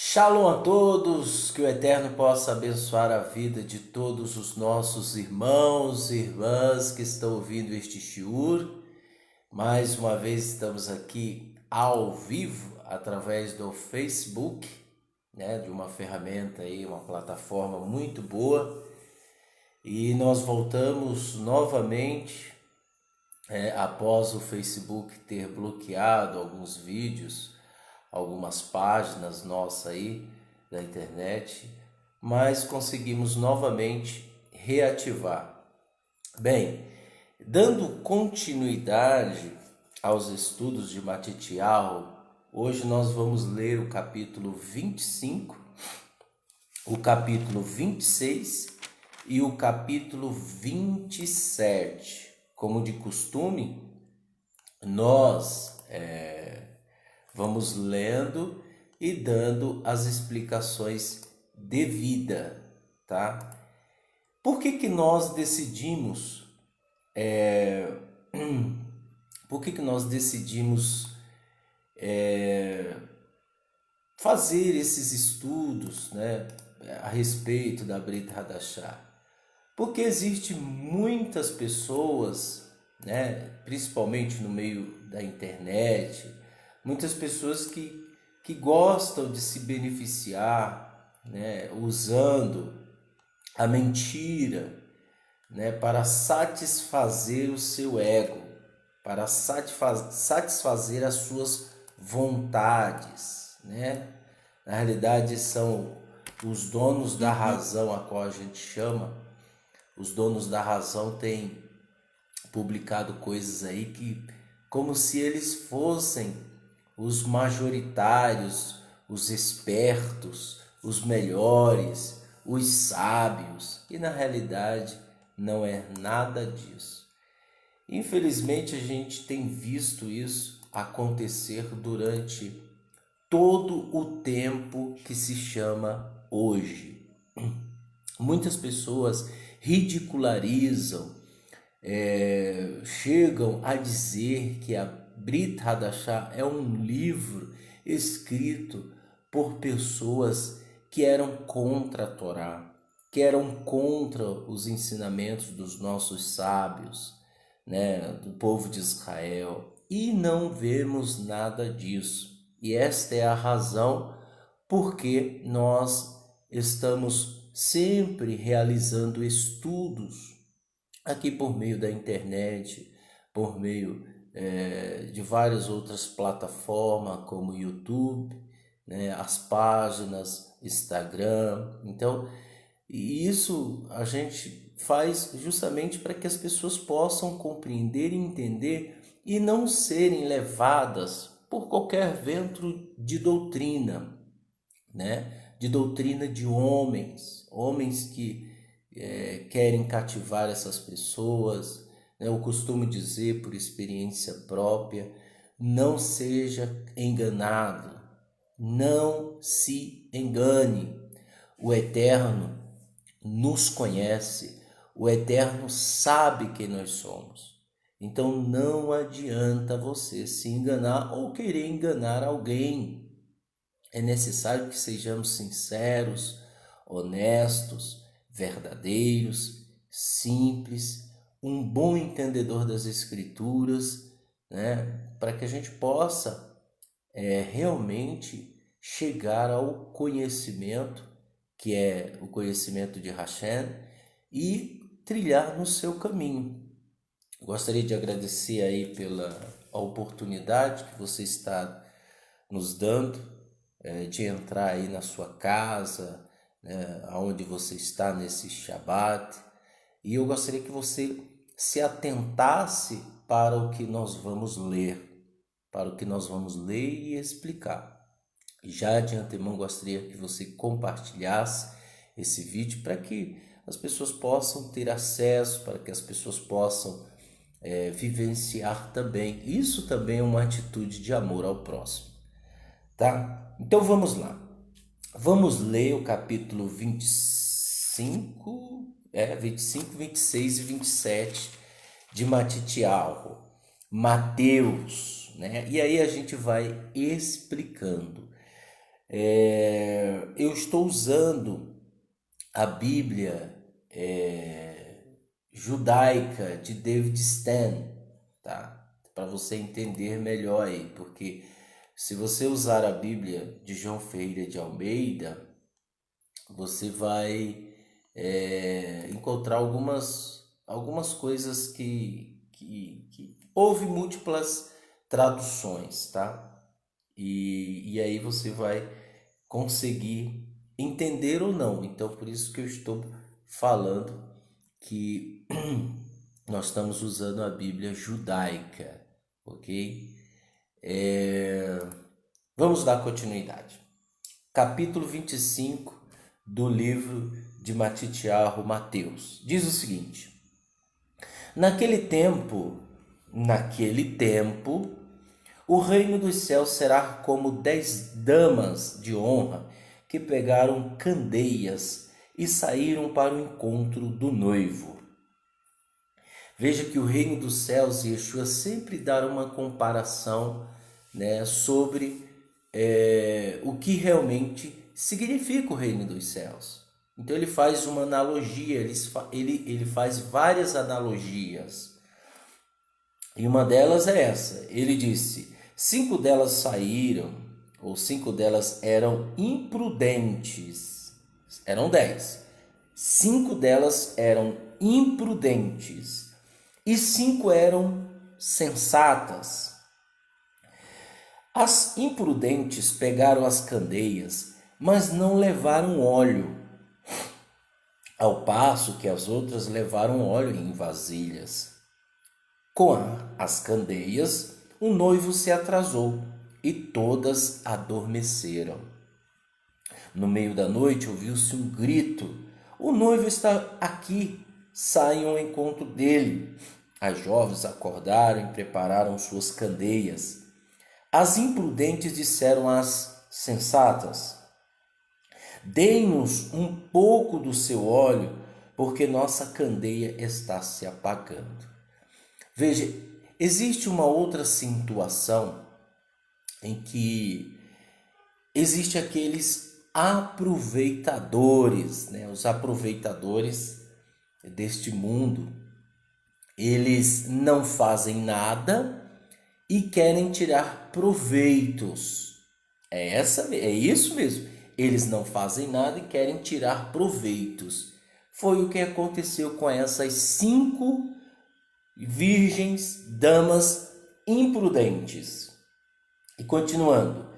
Shalom a todos, que o Eterno possa abençoar a vida de todos os nossos irmãos e irmãs que estão ouvindo este shiur. Mais uma vez estamos aqui ao vivo através do Facebook, de uma ferramenta aí, uma plataforma muito boa. E nós voltamos novamente, após o Facebook ter bloqueado alguns vídeos, algumas páginas nossas aí da internet, mas conseguimos novamente reativar. Bem, dando continuidade aos estudos de Matityahu, hoje nós vamos ler o capítulo 25, o capítulo 26 e o capítulo 27. Como de costume, nós vamos lendo e dando as explicações devidas, tá? Por que nós decidimos fazer esses estudos, a respeito da Brit Hadashah? Porque existe muitas pessoas, principalmente no meio da internet, muitas pessoas que gostam de se beneficiar, usando a mentira, para satisfazer o seu ego, para satisfazer as suas vontades, Na realidade são os donos da razão, a qual a gente chama. Os donos da razão têm publicado coisas aí que, como se eles fossem os majoritários, os espertos, os melhores, os sábios, e na realidade não é nada disso. Infelizmente a gente tem visto isso acontecer durante todo o tempo que se chama hoje. Muitas pessoas ridicularizam, chegam a dizer que a Brit Hadashah é um livro escrito por pessoas que eram contra a Torá, que eram contra os ensinamentos dos nossos sábios, do povo de Israel. E não vemos nada disso. E esta é a razão porque nós estamos sempre realizando estudos aqui por meio da internet, por meio de várias outras plataformas como YouTube, as páginas, Instagram. Então, isso a gente faz justamente para que as pessoas possam compreender e entender e não serem levadas por qualquer vento de doutrina, de doutrina de homens que querem cativar essas pessoas. Eu costumo dizer por experiência própria: não seja enganado, não se engane. O Eterno nos conhece, o Eterno sabe quem nós somos. Então não adianta você se enganar ou querer enganar alguém. É necessário que sejamos sinceros, honestos, verdadeiros, simples, um bom entendedor das Escrituras, para que a gente possa realmente chegar ao conhecimento, que é o conhecimento de Hashem, e trilhar no seu caminho. Gostaria de agradecer aí pela oportunidade que você está nos dando de entrar aí na sua casa, aonde você está nesse Shabat. E eu gostaria que você se atentasse para o que nós vamos ler, e explicar. E já de antemão gostaria que você compartilhasse esse vídeo para que as pessoas possam ter acesso, para que as pessoas possam vivenciar também. Isso também é uma atitude de amor ao próximo, tá? Então vamos lá. Vamos ler o capítulo 25, 25, 26 e 27 de Matityahu, Mateus, E aí a gente vai explicando. Eu estou usando a Bíblia judaica de David Stan, tá? Para você entender melhor aí, porque se você usar a Bíblia de João Ferreira de Almeida, você vai encontrar algumas coisas que houve múltiplas traduções, tá? E aí você vai conseguir entender ou não. Então, por isso que eu estou falando que nós estamos usando a Bíblia judaica, ok? Vamos dar continuidade. Capítulo 25 do livro de Matitiarro Mateus. Diz o seguinte: Naquele tempo, o reino dos céus será como 10 damas de honra que pegaram candeias e saíram para o encontro do noivo. Veja que o reino dos céus, e Yeshua sempre dá uma comparação, né, sobre o que realmente significa o reino dos céus. Então ele faz uma analogia, ele faz várias analogias. E uma delas é essa. Ele disse: 5 delas saíram, ou 5 delas eram imprudentes. Eram 10. 5 delas eram imprudentes e 5 eram sensatas. As imprudentes pegaram as candeias, mas não levaram óleo, ao passo que as outras levaram óleo em vasilhas. Com as candeias, o noivo se atrasou e todas adormeceram. No meio da noite ouviu-se um grito: "O noivo está aqui, saiam ao encontro dele." As jovens acordaram e prepararam suas candeias. As imprudentes disseram às sensatas: "Dê-nos um pouco do seu óleo, porque nossa candeia está se apagando." Veja, existe uma outra situação em que existe aqueles aproveitadores, né? Os aproveitadores deste mundo, eles não fazem nada e querem tirar proveitos. É isso mesmo. Eles não fazem nada e querem tirar proveitos. Foi o que aconteceu com essas 5 virgens, damas imprudentes. E continuando,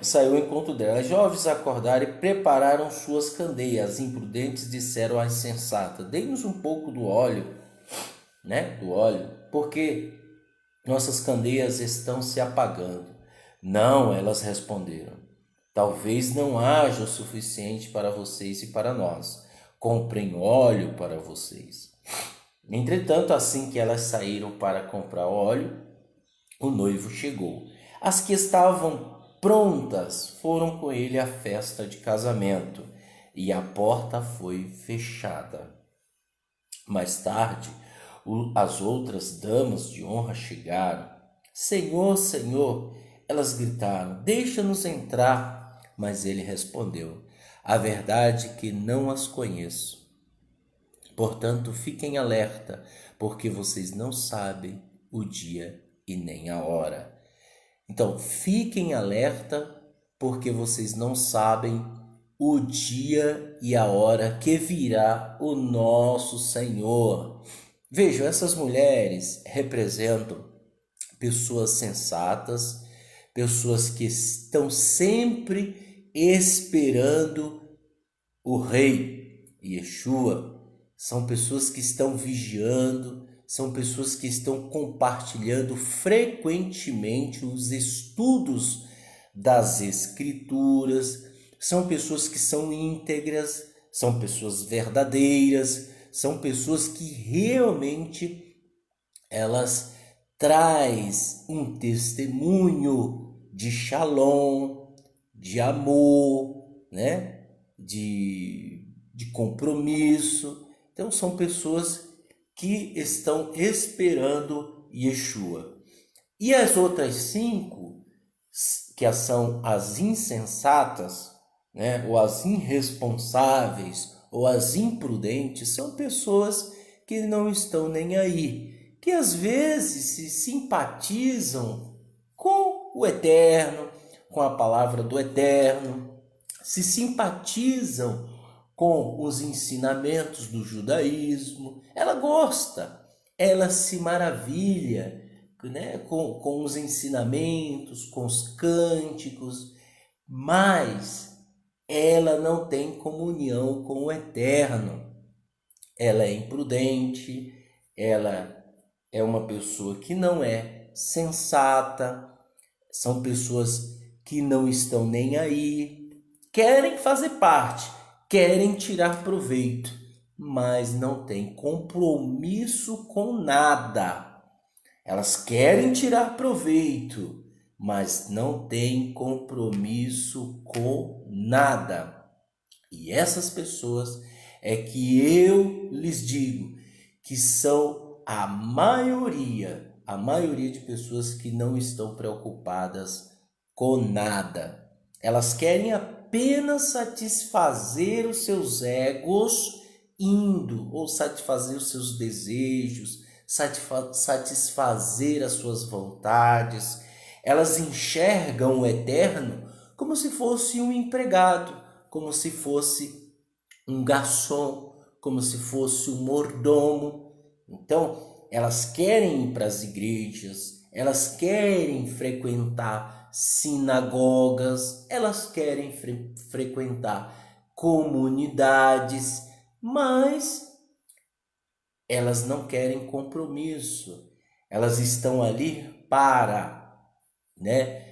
saiu ao encontro dela. As jovens acordaram e prepararam suas candeias. As imprudentes disseram às sensatas: "Dê-nos um pouco do óleo, né? Do óleo, porque nossas candeias estão se apagando." "Não," elas responderam, "talvez não haja o suficiente para vocês e para nós. Comprem óleo para vocês." Entretanto, assim que elas saíram para comprar óleo, o noivo chegou. As que estavam prontas foram com ele à festa de casamento e a porta foi fechada. Mais tarde, as outras damas de honra chegaram. "Senhor, Senhor," elas gritaram, "deixa-nos entrar." Mas ele respondeu: "A verdade é que não as conheço. Portanto, fiquem alerta, porque vocês não sabem o dia e nem a hora." Então, fiquem alerta, porque vocês não sabem o dia e a hora que virá o nosso Senhor. Vejam, essas mulheres representam pessoas sensatas, pessoas que estão sempre esperando o Rei Yeshua. São pessoas que estão vigiando, são pessoas que estão compartilhando frequentemente os estudos das Escrituras, são pessoas que são íntegras, são pessoas verdadeiras, são pessoas que realmente elas traz um testemunho de shalom, de amor, né? de compromisso. Então são pessoas que estão esperando Yeshua. E as outras 5 que são as insensatas, né, ou as irresponsáveis, ou as imprudentes, são pessoas que não estão nem aí, que às vezes se simpatizam com o eterno, com a palavra do eterno, se simpatizam com os ensinamentos do judaísmo, ela gosta, ela se maravilha, né, com os ensinamentos, com os cânticos, mas ela não tem comunhão com o eterno. Ela é imprudente, ela é uma pessoa que não é sensata, são pessoas que não estão nem aí, querem fazer parte, querem tirar proveito, mas não têm compromisso com nada. Elas querem tirar proveito, mas não têm compromisso com nada. E essas pessoas é que eu lhes digo que são a maioria de pessoas que não estão preocupadas com nada. Elas querem apenas satisfazer os seus egos indo, ou satisfazer os seus desejos, satisfazer as suas vontades. Elas enxergam o eterno como se fosse um empregado, como se fosse um garçom, como se fosse um mordomo. Então, elas querem ir para as igrejas, elas querem frequentar sinagogas, elas querem frequentar comunidades, mas elas não querem compromisso. Elas estão ali para, né,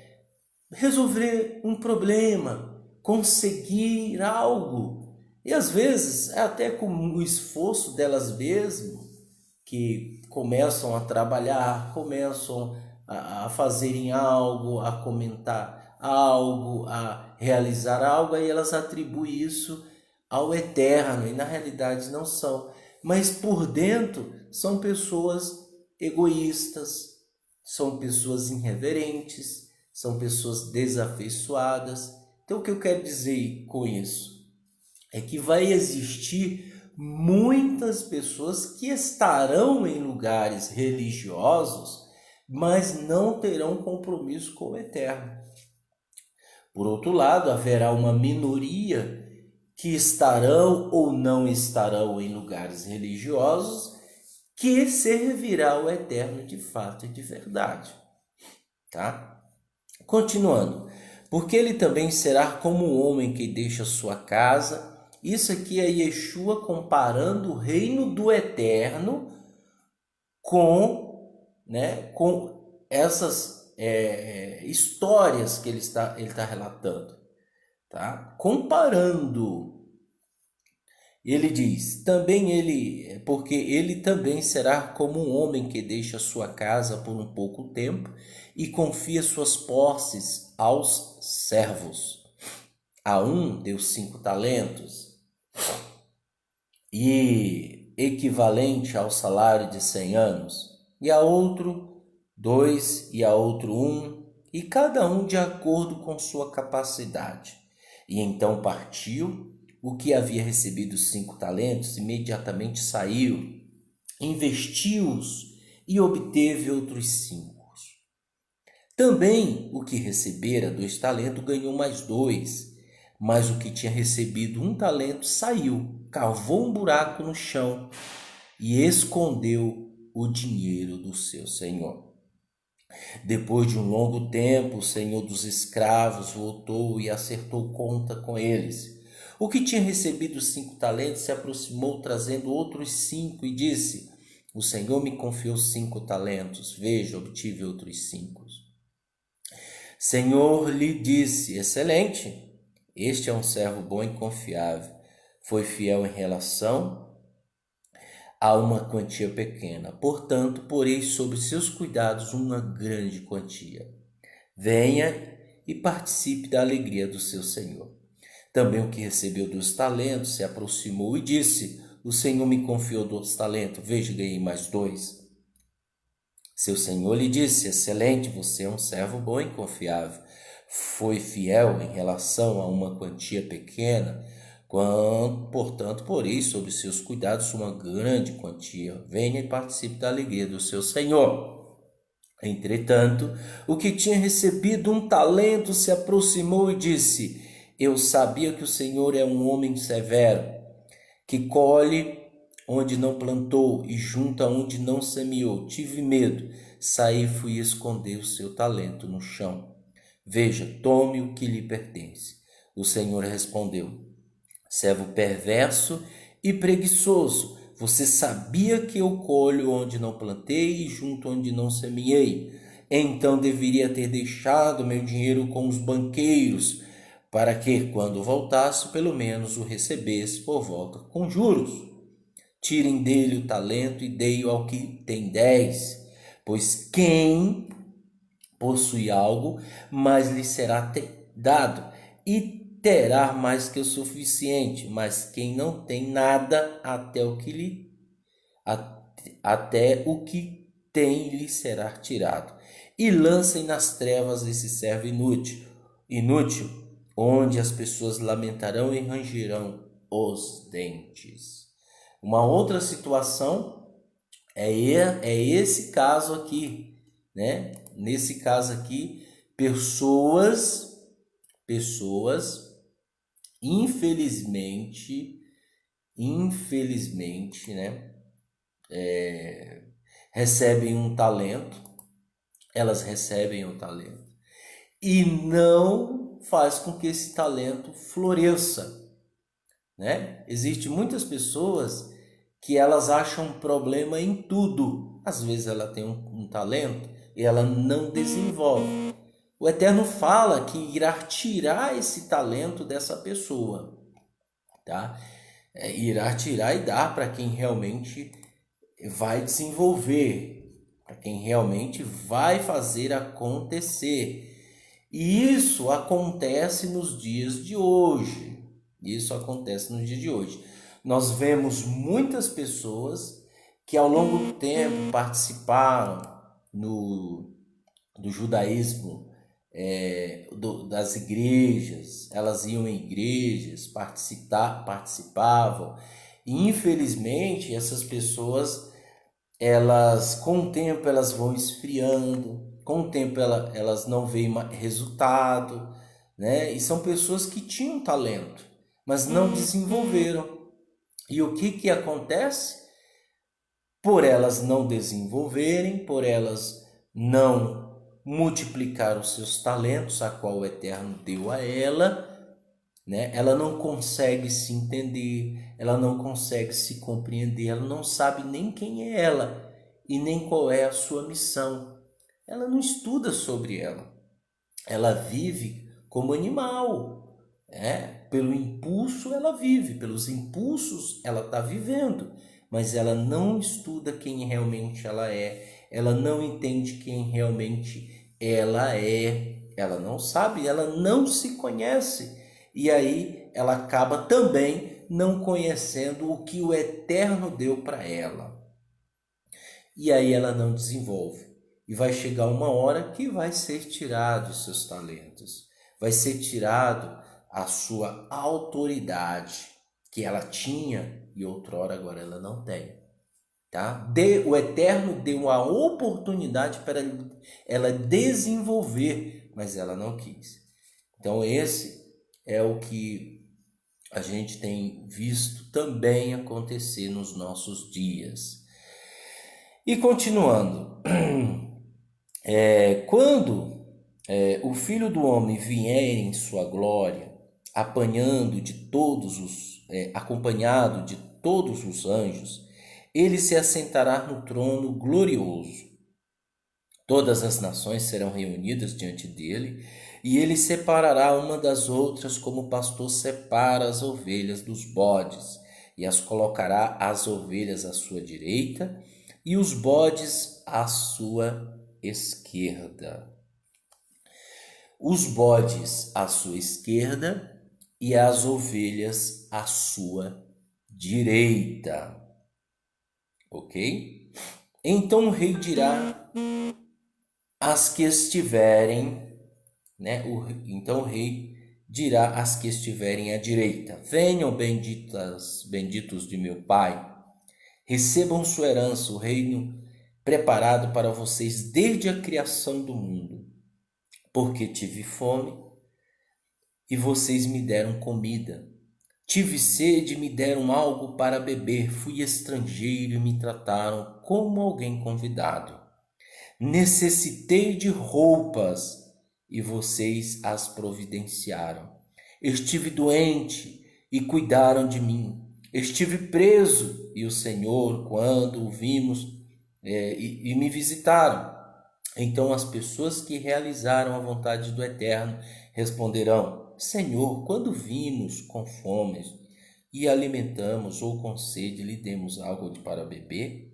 resolver um problema, conseguir algo. E às vezes é até com o esforço delas mesmas que começam a trabalhar, começam a fazerem algo, a comentar algo, a realizar algo, aí elas atribuem isso ao eterno, e na realidade não são. Mas por dentro são pessoas egoístas, são pessoas irreverentes, são pessoas desafeiçoadas. Então o que eu quero dizer com isso é que vai existir muitas pessoas que estarão em lugares religiosos, mas não terão compromisso com o eterno. Por outro lado, haverá uma minoria que estarão ou não estarão em lugares religiosos que servirá ao eterno de fato e de verdade. Tá? Continuando. Porque ele também será como um homem que deixa sua casa. Isso aqui é Yeshua comparando o reino do eterno com essas histórias que ele está relatando. Tá? Comparando. Ele diz, porque ele também será como um homem que deixa sua casa por um pouco tempo e confia suas posses aos servos. A um deu 5 talentos, e equivalente ao salário de 100 anos, e a outro 2, e a outro 1, e cada um de acordo com sua capacidade. E então partiu. O que havia recebido 5 talentos imediatamente saiu, investiu-os e obteve outros 5. Também o que recebera 2 talentos ganhou mais 2, mas o que tinha recebido 1 talento saiu, cavou um buraco no chão e escondeu o dinheiro do seu senhor. Depois de um longo tempo, o senhor dos escravos voltou e acertou conta com eles. O que tinha recebido 5 talentos se aproximou trazendo outros 5 e disse: o Senhor me confiou 5 talentos, veja, obtive outros 5. Senhor lhe disse: excelente, este é um servo bom e confiável. Foi fiel em relação a uma quantia pequena, portanto, porei sob seus cuidados uma grande quantia. Venha e participe da alegria do seu Senhor. Também o que recebeu 2 talentos se aproximou e disse: o Senhor me confiou 2 talentos, veja, ganhei mais 2. Seu senhor lhe disse: excelente, você é um servo bom e confiável. foi fiel em relação a uma quantia pequena, portanto, porei sobre seus cuidados uma grande quantia. Venha e participe da alegria do seu Senhor. Entretanto, o que tinha recebido um talento se aproximou e disse: Eu sabia que o Senhor é um homem severo, que colhe onde não plantou e junta onde não semeou. Tive medo, saí e fui esconder o seu talento no chão. Veja, tome o que lhe pertence. O Senhor respondeu: Servo perverso e preguiçoso, você sabia que eu colho onde não plantei e junto onde não semeei. Então deveria ter deixado meu dinheiro com os banqueiros, para que, quando voltasse, pelo menos o recebesse por volta com juros. Tirem dele o talento e dei-o ao que tem 10, pois quem possui algo, mais lhe será dado, e terá mais que o suficiente. Mas quem não tem nada, até o que tem lhe será tirado. E lancem nas trevas esse servo inútil, onde as pessoas lamentarão e rangerão os dentes. Uma outra situação é esse caso aqui, né? Nesse caso aqui, pessoas, infelizmente, né? Recebem um talento, elas recebem um talento e não faz com que esse talento floresça, né? Existem muitas pessoas que elas acham um problema em tudo. Às vezes ela tem um talento e ela não desenvolve. O Eterno fala que irá tirar esse talento dessa pessoa, tá? Irá tirar e dar para quem realmente vai desenvolver, para quem realmente vai fazer acontecer. E isso acontece nos dias de hoje. Isso acontece nos dias de hoje. Nós vemos muitas pessoas que ao longo do tempo participaram do judaísmo, das igrejas, elas iam em igrejas, participavam. E infelizmente essas pessoas, elas com o tempo elas vão esfriando, com o tempo elas não veem resultado, né? E são pessoas que tinham talento, mas não desenvolveram. E o que acontece? Por elas não desenvolverem, por elas não multiplicar os seus talentos, a qual o Eterno deu a ela, né? Ela não consegue se entender, ela não consegue se compreender, ela não sabe nem quem é ela e nem qual é a sua missão. Ela não estuda sobre ela. Ela vive como animal, pelo impulso ela vive, pelos impulsos ela está vivendo, mas ela não estuda quem realmente ela não entende quem realmente ela não sabe, ela não se conhece, e aí ela acaba também não conhecendo o que o Eterno deu para ela, e aí ela não desenvolve. E vai chegar uma hora que vai ser tirado os seus talentos, vai ser tirado a sua autoridade que ela tinha e outrora agora ela não tem, tá? O Eterno deu a oportunidade para ela desenvolver, mas ela não quis. Então esse é o que a gente tem visto também acontecer nos nossos dias. E continuando, quando o Filho do Homem vier em sua glória, acompanhado de todos os anjos, ele se assentará no trono glorioso. Todas as nações serão reunidas diante dele, e ele separará uma das outras como o pastor separa as ovelhas dos bodes, e as colocará as ovelhas à sua direita e os bodes à sua esquerda. Os bodes à sua esquerda e as ovelhas à sua direita. Ok? Então o rei dirá às que estiverem né? Então o rei dirá às que estiverem à direita: venham benditos de meu pai, recebam sua herança, o reino preparado para vocês desde a criação do mundo. Porque tive fome e vocês me deram comida. Tive sede e me deram algo para beber. Fui estrangeiro e me trataram como alguém convidado. Necessitei de roupas e vocês as providenciaram. Estive doente e cuidaram de mim. Estive preso e o Senhor, quando o vimos, e me visitaram. Então as pessoas que realizaram a vontade do Eterno responderão: Senhor, quando vimos com fome e alimentamos, ou com sede lhe demos algo para beber?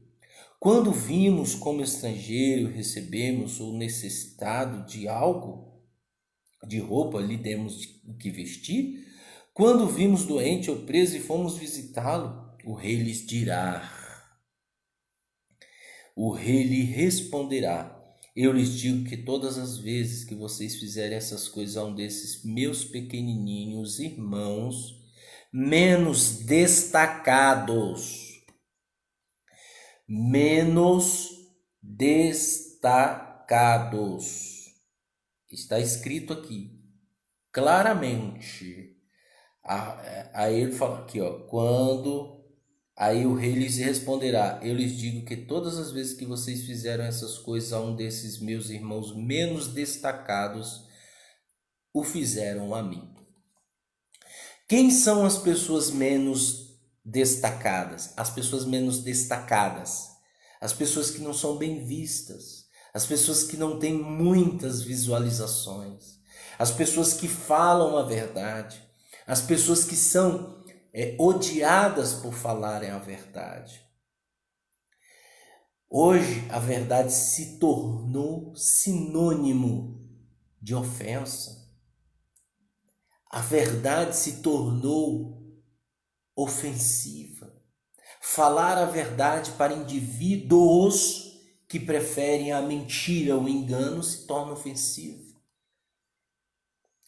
Quando vimos como estrangeiro e recebemos, ou necessitado de algo, de roupa, lhe demos o que vestir? Quando vimos doente ou preso e fomos visitá-lo? O rei lhe responderá: eu lhes digo que todas as vezes que vocês fizerem essas coisas a um desses meus pequenininhos irmãos, menos destacados, está escrito aqui claramente. Aí ele fala aqui, ó, aí o rei lhes responderá: eu lhes digo que todas as vezes que vocês fizeram essas coisas a um desses meus irmãos menos destacados, o fizeram a mim. Quem são as pessoas menos destacadas? As pessoas menos destacadas, as pessoas que não são bem vistas, as pessoas que não têm muitas visualizações, as pessoas que falam a verdade, as pessoas que são odiadas por falarem a verdade. Hoje a verdade se tornou sinônimo de ofensa. A verdade se tornou ofensiva. Falar a verdade para indivíduos que preferem a mentira, o engano, se torna ofensivo.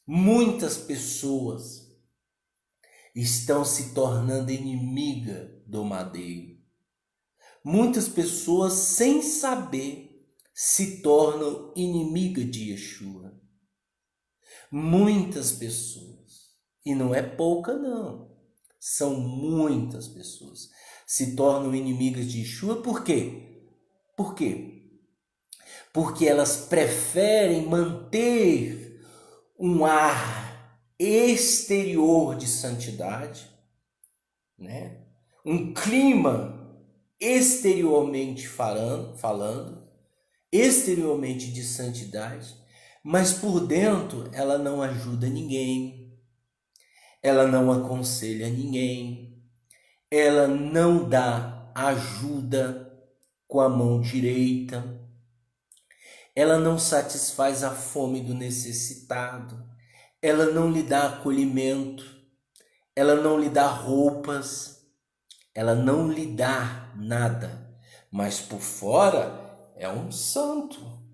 Muitas pessoas estão se tornando inimiga do madeiro. Muitas pessoas, sem saber, se tornam inimiga de Yeshua. Muitas pessoas, e não é pouca não, são muitas pessoas, se tornam inimigas de Yeshua. Por quê? Por quê? Porque elas preferem manter um ar exterior de santidade, né? Um clima exteriormente falando, exteriormente de santidade, mas por dentro ela não ajuda ninguém, ela não aconselha ninguém, ela não dá ajuda com a mão direita, ela não satisfaz a fome do necessitado, ela não lhe dá acolhimento, ela não lhe dá roupas, ela não lhe dá nada, mas por fora é um santo.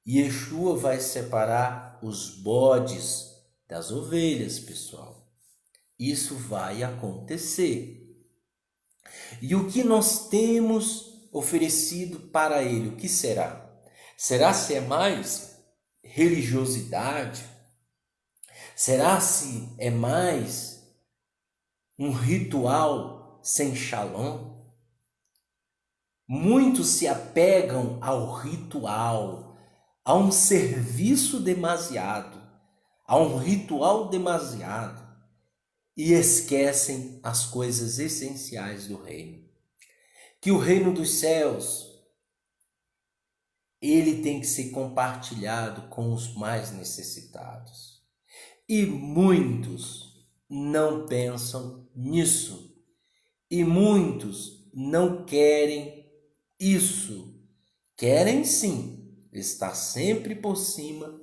Yeshua vai separar os bodes das ovelhas, pessoal. Isso vai acontecer. E o que nós temos oferecido para ele, o que será? Será se é mais religiosidade? Será se é mais um ritual sem shalom? Muitos se apegam ao ritual, a um serviço demasiado, a um ritual demasiado, e esquecem as coisas essenciais do reino. Que o reino dos céus, ele tem que ser compartilhado com os mais necessitados. E muitos não pensam nisso. E muitos não querem isso. Querem sim estar sempre por cima,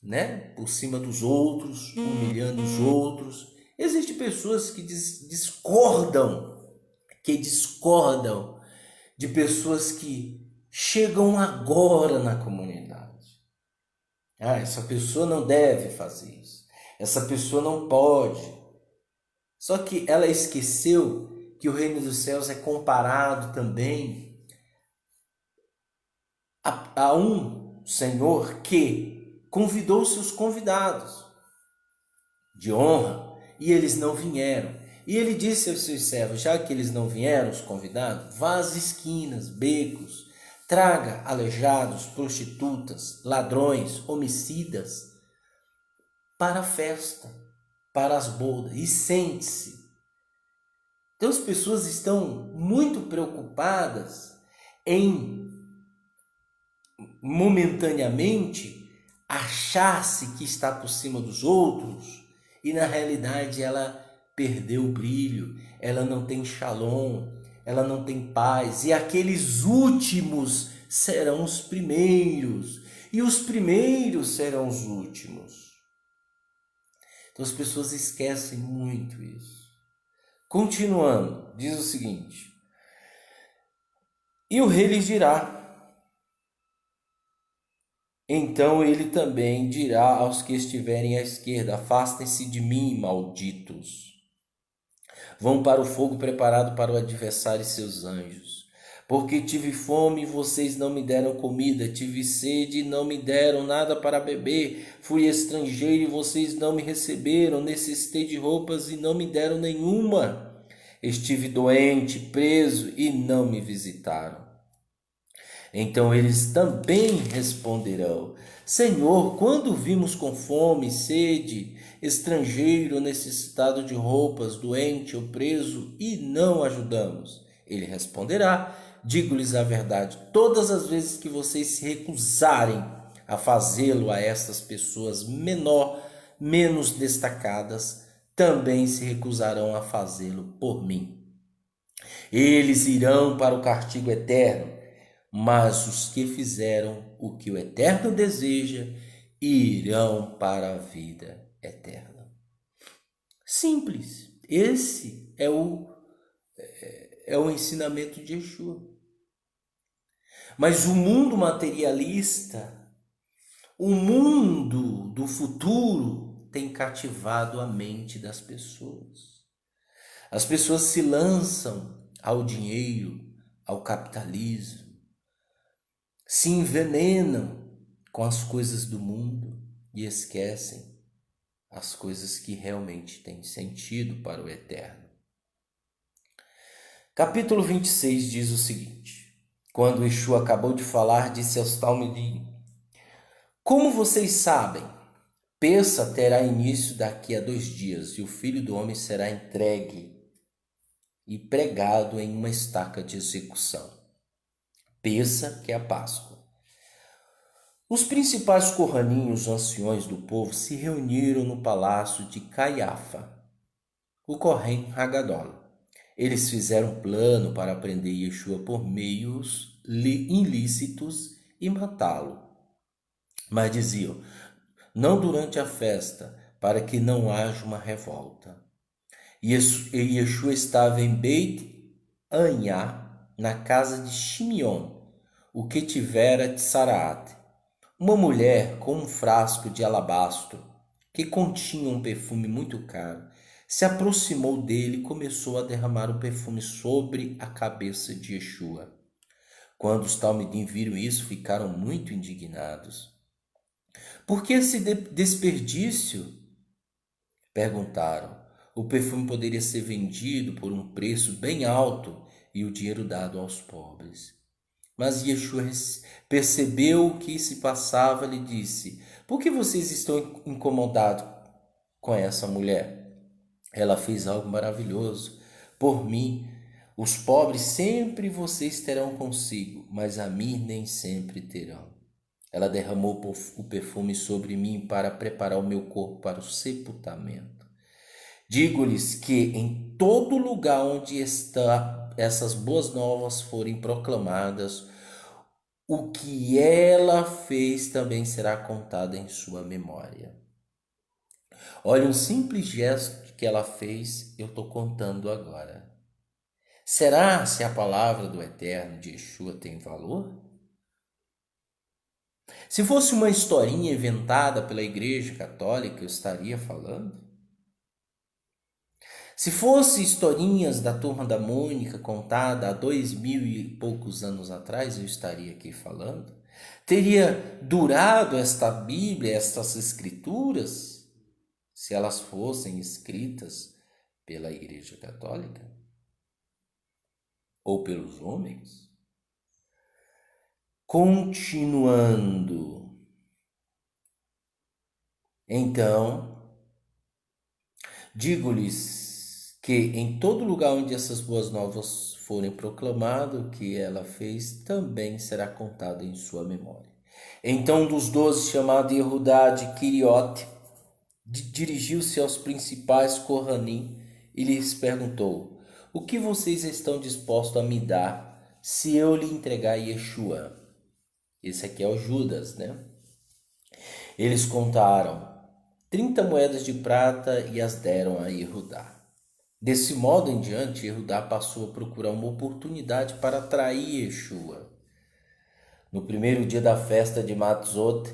né? Por cima dos outros, humilhando os outros. Existem pessoas que discordam de pessoas que chegam agora na comunidade. Ah, essa pessoa não deve fazer isso. Essa pessoa não pode. Só que ela esqueceu que o reino dos céus é comparado também a um Senhor que convidou seus convidados de honra e eles não vieram. E ele disse aos seus servos, já que eles não vieram, os convidados, vá às esquinas, becos, traga aleijados, prostitutas, ladrões, homicidas para a festa, para as bodas, e sente-se. Então as pessoas estão muito preocupadas em momentaneamente achar-se que está por cima dos outros e na realidade ela perdeu o brilho, ela não tem shalom, ela não tem paz, e aqueles últimos serão os primeiros e os primeiros serão os últimos. Então as pessoas esquecem muito isso. Continuando, diz o seguinte: e o rei lhes dirá, então ele também dirá aos que estiverem à esquerda, afastem-se de mim, malditos. Vão para o fogo preparado para o adversário e seus anjos. Porque tive fome e vocês não me deram comida, tive sede e não me deram nada para beber, fui estrangeiro e vocês não me receberam, necessitei de roupas e não me deram nenhuma. Estive doente, preso e não me visitaram. Então eles também responderão: Senhor, quando vimos com fome, sede, estrangeiro, necessitado de roupas, doente ou preso, e não ajudamos? Ele responderá: digo-lhes a verdade, todas as vezes que vocês se recusarem a fazê-lo a estas pessoas menos destacadas, também se recusarão a fazê-lo por mim. Eles irão para o castigo eterno, mas os que fizeram o que o Eterno deseja irão para a vida eterna. Simples. Esse é o ensinamento de Yeshua. Mas o mundo materialista, o mundo do futuro, tem cativado a mente das pessoas. As pessoas se lançam ao dinheiro, ao capitalismo, se envenenam com as coisas do mundo e esquecem as coisas que realmente têm sentido para o eterno. Capítulo 26 diz o seguinte: quando Yeshua acabou de falar, disse aos Talmidim: como vocês sabem, Peça terá início daqui a 2 dias, e o Filho do Homem será entregue e pregado em uma estaca de execução. Peça, que é a Páscoa. Os principais corraninhos, anciões do povo, se reuniram no palácio de Caiafa, o Corrém Hagadol. Eles fizeram um plano para prender Yeshua por meios ilícitos e matá-lo. Mas diziam: não durante a festa, para que não haja uma revolta. E Yeshua estava em Beit Anhá, na casa de Shimeon, o que tivera Tsaraate. Uma mulher com um frasco de alabastro, que continha um perfume muito caro, se aproximou dele e começou a derramar o perfume sobre a cabeça de Yeshua. Quando os Talmidim viram isso, ficaram muito indignados. Por que esse desperdício? Perguntaram. O perfume poderia ser vendido por um preço bem alto e o dinheiro dado aos pobres. Mas Yeshua percebeu o que se passava e lhe disse: por que vocês estão incomodados com essa mulher? Ela fez algo maravilhoso por mim. Os pobres sempre vocês terão consigo, mas a mim nem sempre terão. Ela derramou o perfume sobre mim para preparar o meu corpo para o sepultamento. Digo-lhes que em todo lugar onde essas boas novas forem proclamadas, o que ela fez também será contado em sua memória. Olha, um simples gesto que ela fez, eu estou contando agora. Será se a palavra do Eterno de Yeshua tem valor? Se fosse uma historinha inventada pela Igreja Católica, eu estaria falando? Se fosse historinhas da Turma da Mônica contada há 2000 e poucos anos atrás, eu estaria aqui falando? Teria durado esta Bíblia, estas Escrituras, se elas fossem escritas pela Igreja Católica ou pelos homens? Continuando, então, digo-lhes que em todo lugar onde essas boas novas forem proclamadas, o que ela fez também será contado em sua memória. Então, um dos 12, chamado Yehudá de Quiriote, dirigiu-se aos principais Kohanim e lhes perguntou: o que vocês estão dispostos a me dar se eu lhe entregar Yeshua? Esse aqui é o Judas, né? Eles contaram 30 moedas de prata e as deram a Yehudá. Desse modo em diante, Yehudá passou a procurar uma oportunidade para atrair Yeshua. No primeiro dia da festa de Matzot,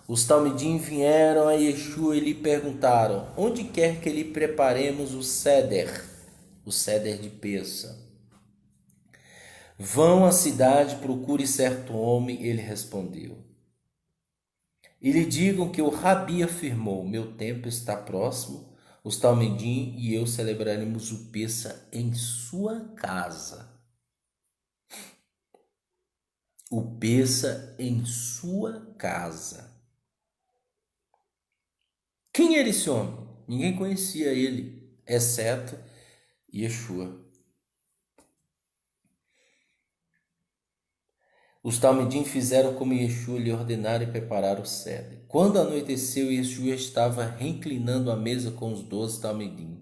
os Talmidim vieram a Yeshua e lhe perguntaram: onde quer que lhe preparemos o Seder de Peça? Vão à cidade, procure certo homem, ele respondeu. E lhe digam que o Rabi afirmou: meu tempo está próximo, os Talmidim e eu celebraremos o Peça em sua casa. O Peça em sua casa. Quem era esse homem? Ninguém conhecia ele, exceto Yeshua. Os Talmidim fizeram como Yeshua lhe ordenara e prepararam o ceder. Quando anoiteceu, Yeshua estava reclinando à mesa com os 12 Talmidim.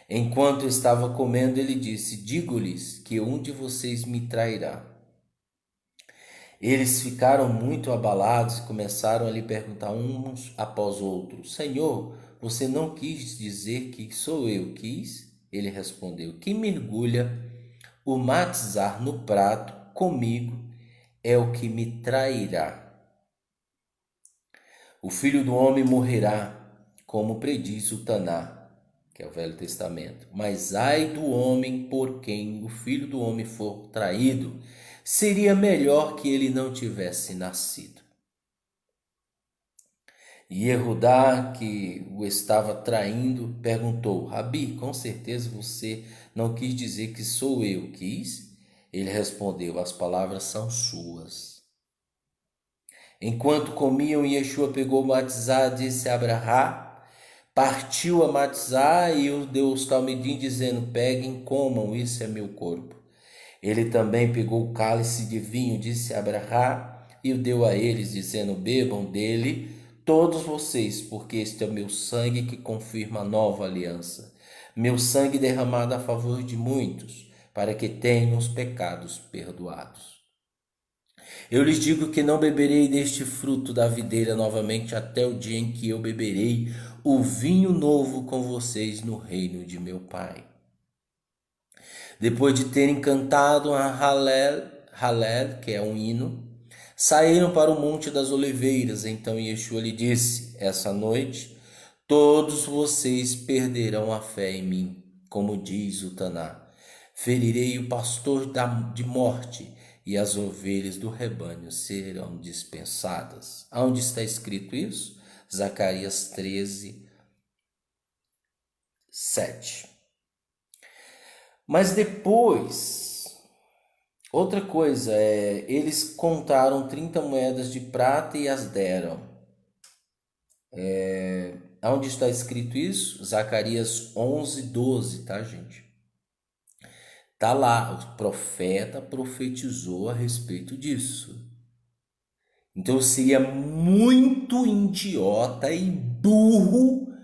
Enquanto estava comendo, ele disse: digo-lhes que um de vocês me trairá. Eles ficaram muito abalados e começaram a lhe perguntar uns após outros: Senhor, você não quis dizer que sou eu, quis? Ele respondeu: quem mergulha o matizar no prato comigo é o que me trairá. O Filho do Homem morrerá, como prediz o Taná, que é o Velho Testamento. Mas ai do homem por quem o Filho do Homem for traído, seria melhor que ele não tivesse nascido. E Yehudá, que o estava traindo, perguntou: Rabi, com certeza você não quis dizer que sou eu, quis? Ele respondeu: as palavras são suas. Enquanto comiam, Yeshua pegou o matizá, disse a Abrahá, partiu a matizá e o deu aos Talmidim, dizendo: peguem, comam, isso é meu corpo. Ele também pegou o cálice de vinho, disse a Abrahá, e o deu a eles, dizendo: bebam dele todos vocês, porque este é o meu sangue que confirma a nova aliança. Meu sangue derramado a favor de muitos, para que tenham os pecados perdoados. Eu lhes digo que não beberei deste fruto da videira novamente até o dia em que eu beberei o vinho novo com vocês no reino de meu Pai. Depois de terem cantado a Halel, que é um hino, saíram para o Monte das Oliveiras. Então Yeshua lhe disse: essa noite todos vocês perderão a fé em mim, como diz o Taná. Ferirei o pastor de morte e as ovelhas do rebanho serão dispensadas. Aonde está escrito isso? Zacarias 13, 7. Mas depois, outra coisa, eles contaram 30 moedas de prata e as deram. Aonde está escrito isso? Zacarias 11, 12, tá, gente? Tá lá, o profeta profetizou a respeito disso. Então seria muito idiota e burro,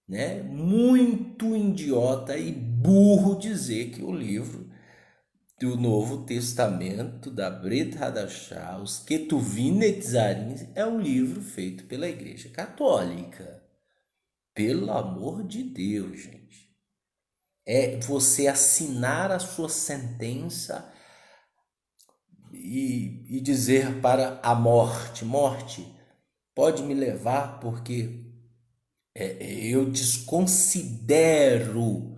né? Muito idiota e burro dizer que o livro do Novo Testamento da Brit Hadashah, os Ketuvim Netzarim, é um livro feito pela Igreja Católica. Pelo amor de Deus, gente. É você assinar a sua sentença e dizer para a morte: morte, pode me levar porque eu desconsidero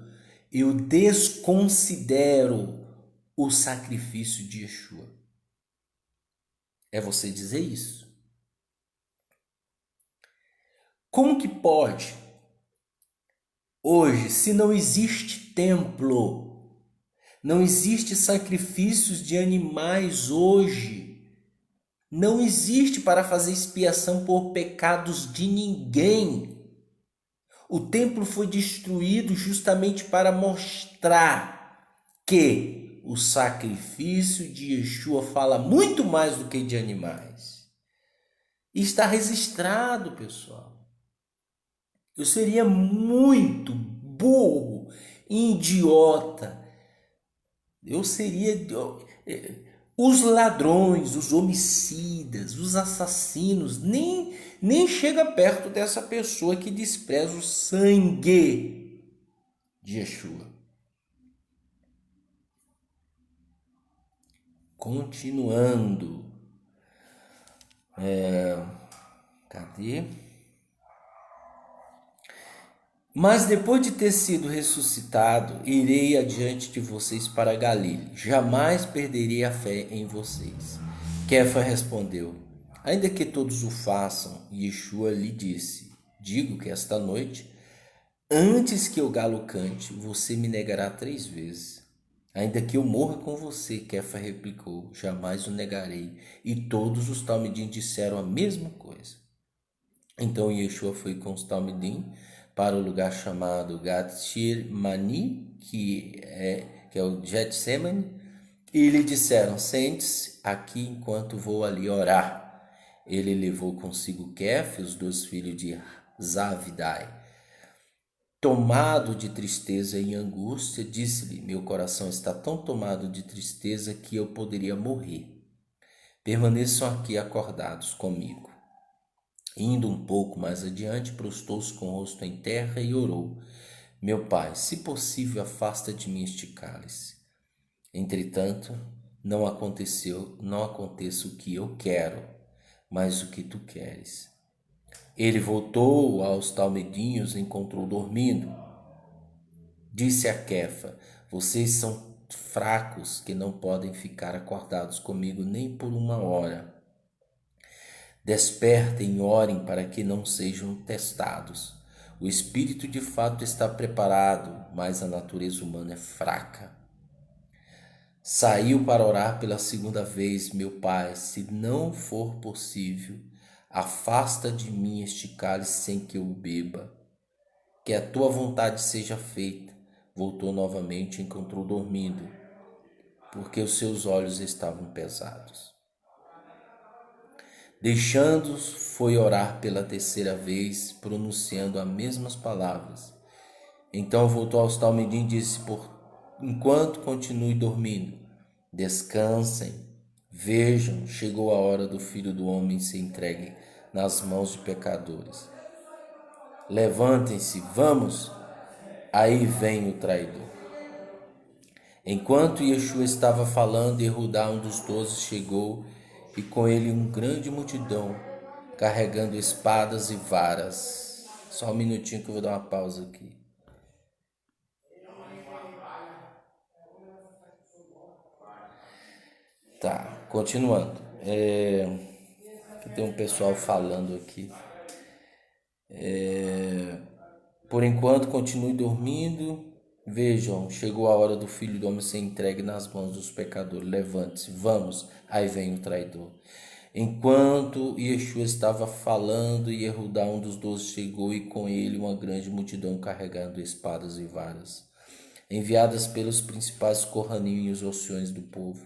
o sacrifício de Yeshua. É você dizer isso. Como que pode? Hoje, se não existe templo, não existe sacrifícios de animais hoje, não existe para fazer expiação por pecados de ninguém. O templo foi destruído justamente para mostrar que o sacrifício de Yeshua fala muito mais do que de animais. E está registrado, pessoal. Eu seria muito burro, idiota. Eu seria. Os ladrões, os homicidas, os assassinos, nem chega perto dessa pessoa que despreza o sangue de Yeshua. Continuando. Cadê? Mas depois de ter sido ressuscitado, irei adiante de vocês para Galilee. Jamais perderei a fé em vocês. Kefa respondeu: ainda que todos o façam, Yeshua lhe disse: digo que esta noite, antes que o galo cante, você me negará 3 vezes. Ainda que eu morra com você, Kefa replicou, jamais o negarei. E todos os talmidim disseram a mesma coisa. Então Yeshua foi com os talmidim para o lugar chamado Gat-Shir Mani, que é o Getsemane, e lhe disseram: sente-se aqui enquanto vou ali orar. Ele levou consigo Kefa e os 2 filhos de Zavidai. Tomado de tristeza e angústia, disse-lhe: meu coração está tão tomado de tristeza que eu poderia morrer. Permaneçam aqui acordados comigo. Indo um pouco mais adiante, prostou-se com o rosto em terra e orou: meu pai, se possível, afasta de mim este cálice. Entretanto, não aconteça o que eu quero, mas o que tu queres. Ele voltou aos talmidinhos e encontrou dormindo. Disse a Kefa: vocês são fracos que não podem ficar acordados comigo nem por 1 hora. Despertem e orem para que não sejam testados. O espírito de fato está preparado, mas a natureza humana é fraca. Saiu para orar pela 2ª vez: meu pai, se não for possível, afasta de mim este cálice sem que eu o beba. Que a tua vontade seja feita. Voltou novamente e encontrou dormindo, porque os seus olhos estavam pesados. Deixando-os, foi orar pela 3ª vez, pronunciando as mesmas palavras. Então voltou aos talmidim e disse: por enquanto continue dormindo, descansem. Vejam, chegou a hora do Filho do Homem ser entregue nas mãos de pecadores. Levantem-se, vamos, aí vem o traidor. Enquanto Yeshua estava falando, Yehudá, um dos 12, chegou, e com ele uma grande multidão, carregando espadas e varas. Só um minutinho que eu vou dar uma pausa aqui. Tá, continuando. Tem um pessoal falando aqui. Por enquanto, continue dormindo. Vejam, chegou a hora do Filho do Homem ser entregue nas mãos dos pecadores. Levante-se, vamos, aí vem o traidor. Enquanto Yeshua estava falando, Yehudá, um dos 12, chegou, e com ele uma grande multidão carregando espadas e varas, enviadas pelos principais Kohanim e os anciões do povo.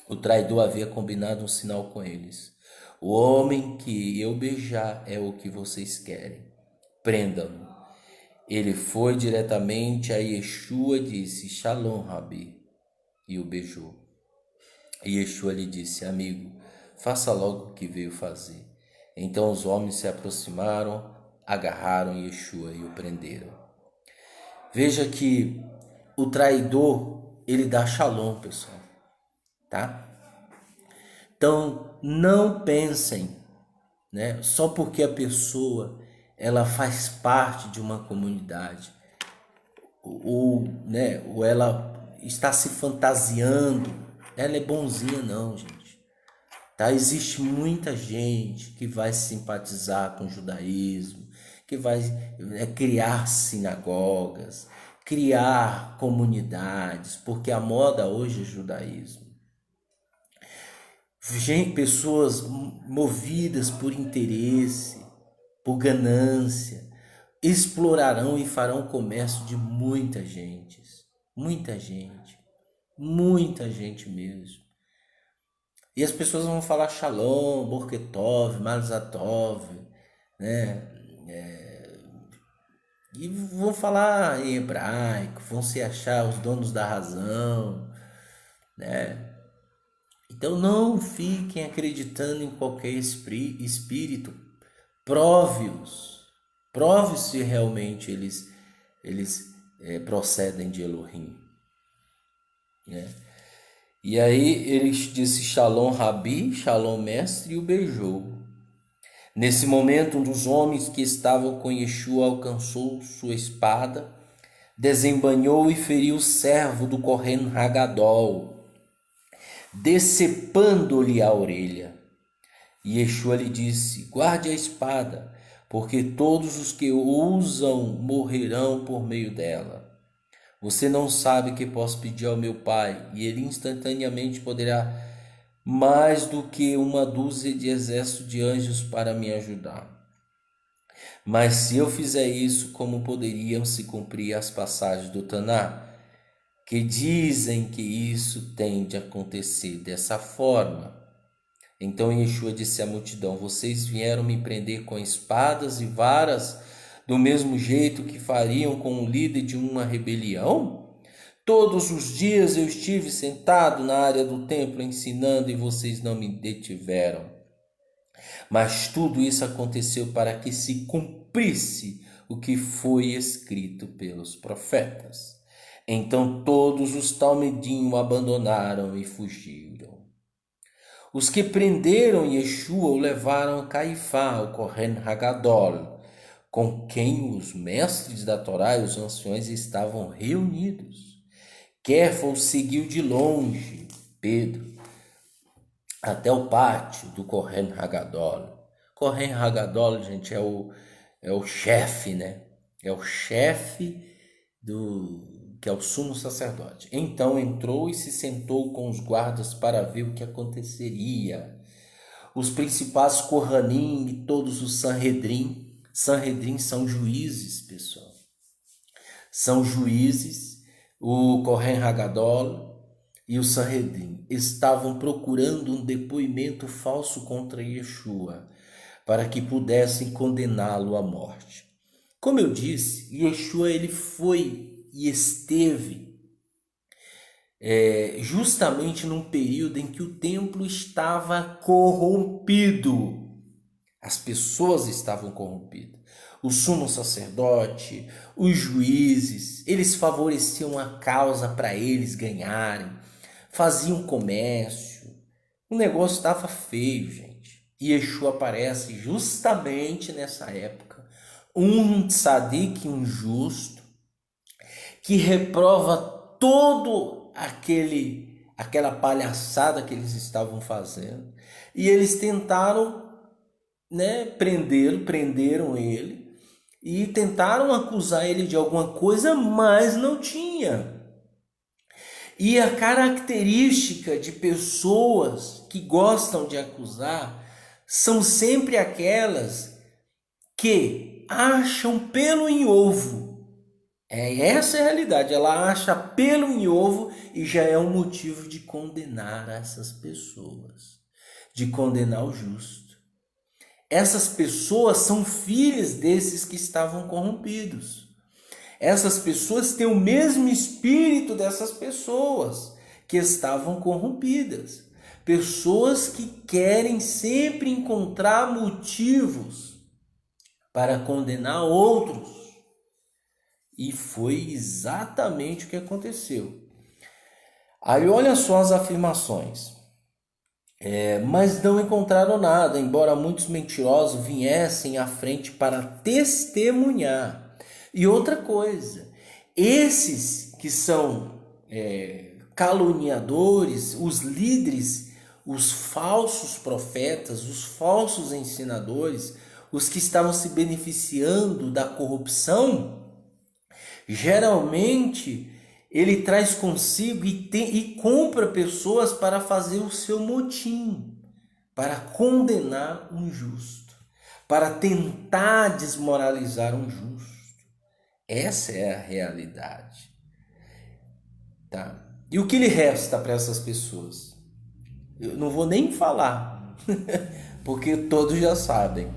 O traidor havia combinado um sinal com eles: o homem que eu beijar é o que vocês querem. Prendam-no. Ele foi diretamente a Yeshua e disse: Shalom, Rabi, e o beijou. E Yeshua lhe disse: amigo, faça logo o que veio fazer. Então os homens se aproximaram, agarraram Yeshua e o prenderam. Veja que o traidor, ele dá shalom, pessoal, tá? Então, não pensem, né, só porque a pessoa ela faz parte de uma comunidade ou ela está se fantasiando, ela é bonzinha, não, gente. Tá? Existe muita gente que vai simpatizar com o judaísmo, que vai criar sinagogas, criar comunidades, porque a moda hoje é judaísmo. Gente, pessoas movidas por interesse, por ganância, explorarão e farão comércio de muita gente, muita gente mesmo. E as pessoas vão falar Shalom, Borketov, Malzatov, né? E vão falar em hebraico, vão se achar os donos da razão, né? Então não fiquem acreditando em qualquer espírito, prove-os, prove se realmente eles procedem de Elohim, né? E aí ele disse Shalom Rabi, Shalom Mestre, e o beijou. Nesse momento, um dos homens que estavam com Yeshua alcançou sua espada, desembainhou e feriu o servo do Kohen Hagadol, decepando-lhe a orelha. E Yeshua lhe disse: guarde a espada, porque todos os que usam morrerão por meio dela. Você não sabe que posso pedir ao meu Pai, e ele instantaneamente poderá mais do que uma dúzia de exércitos de anjos para me ajudar. Mas se eu fizer isso, como poderiam se cumprir as passagens do Taná, que dizem que isso tem de acontecer dessa forma? Então Yeshua disse à multidão: vocês vieram me prender com espadas e varas, do mesmo jeito que fariam com o líder de uma rebelião? Todos os dias eu estive sentado na área do templo ensinando e vocês não me detiveram. Mas tudo isso aconteceu para que se cumprisse o que foi escrito pelos profetas. Então todos os talmidim o abandonaram e fugiram. Os que prenderam Yeshua o levaram a Caifá, o Kohen Hagadol, com quem os mestres da Torá e os anciões estavam reunidos. Kéfas seguiu de longe Pedro até o pátio do Kohen Hagadol. Kohen Hagadol, gente, é o chefe, né? É o chefe que é o sumo sacerdote. Então entrou e se sentou com os guardas para ver o que aconteceria. Os principais Kohanim e todos os Sanhedrin são juízes, pessoal. São juízes, o Kohen Hagadol e o Sanhedrin estavam procurando um depoimento falso contra Yeshua, para que pudessem condená-lo à morte. Como eu disse, Yeshua ele foi e esteve justamente num período em que o templo estava corrompido. As pessoas estavam corrompidas. O sumo sacerdote, os juízes, eles favoreciam a causa para eles ganharem, faziam comércio. O negócio estava feio, gente. E Yeshua aparece justamente nessa época. Um tzadik, um justo, que reprova todo aquela palhaçada que eles estavam fazendo. E eles tentaram, né, prenderam ele e tentaram acusar ele de alguma coisa, mas não tinha. E a característica de pessoas que gostam de acusar são sempre aquelas que acham pelo em ovo. Essa é a realidade. Ela acha pelo em ovo e já é um motivo de condenar essas pessoas, de condenar o justo. Essas pessoas são filhas desses que estavam corrompidos. Essas pessoas têm o mesmo espírito dessas pessoas que estavam corrompidas. Pessoas que querem sempre encontrar motivos para condenar outros. E foi exatamente o que aconteceu. Aí olha só as afirmações. Mas não encontraram nada, embora muitos mentirosos viessem à frente para testemunhar. E outra coisa, esses que são caluniadores, os líderes, os falsos profetas, os falsos ensinadores, os que estavam se beneficiando da corrupção, geralmente ele traz consigo e compra pessoas para fazer o seu motim, para condenar um justo, para tentar desmoralizar um justo. Essa é a realidade, tá? E o que lhe resta para essas pessoas? Eu não vou nem falar, porque todos já sabem.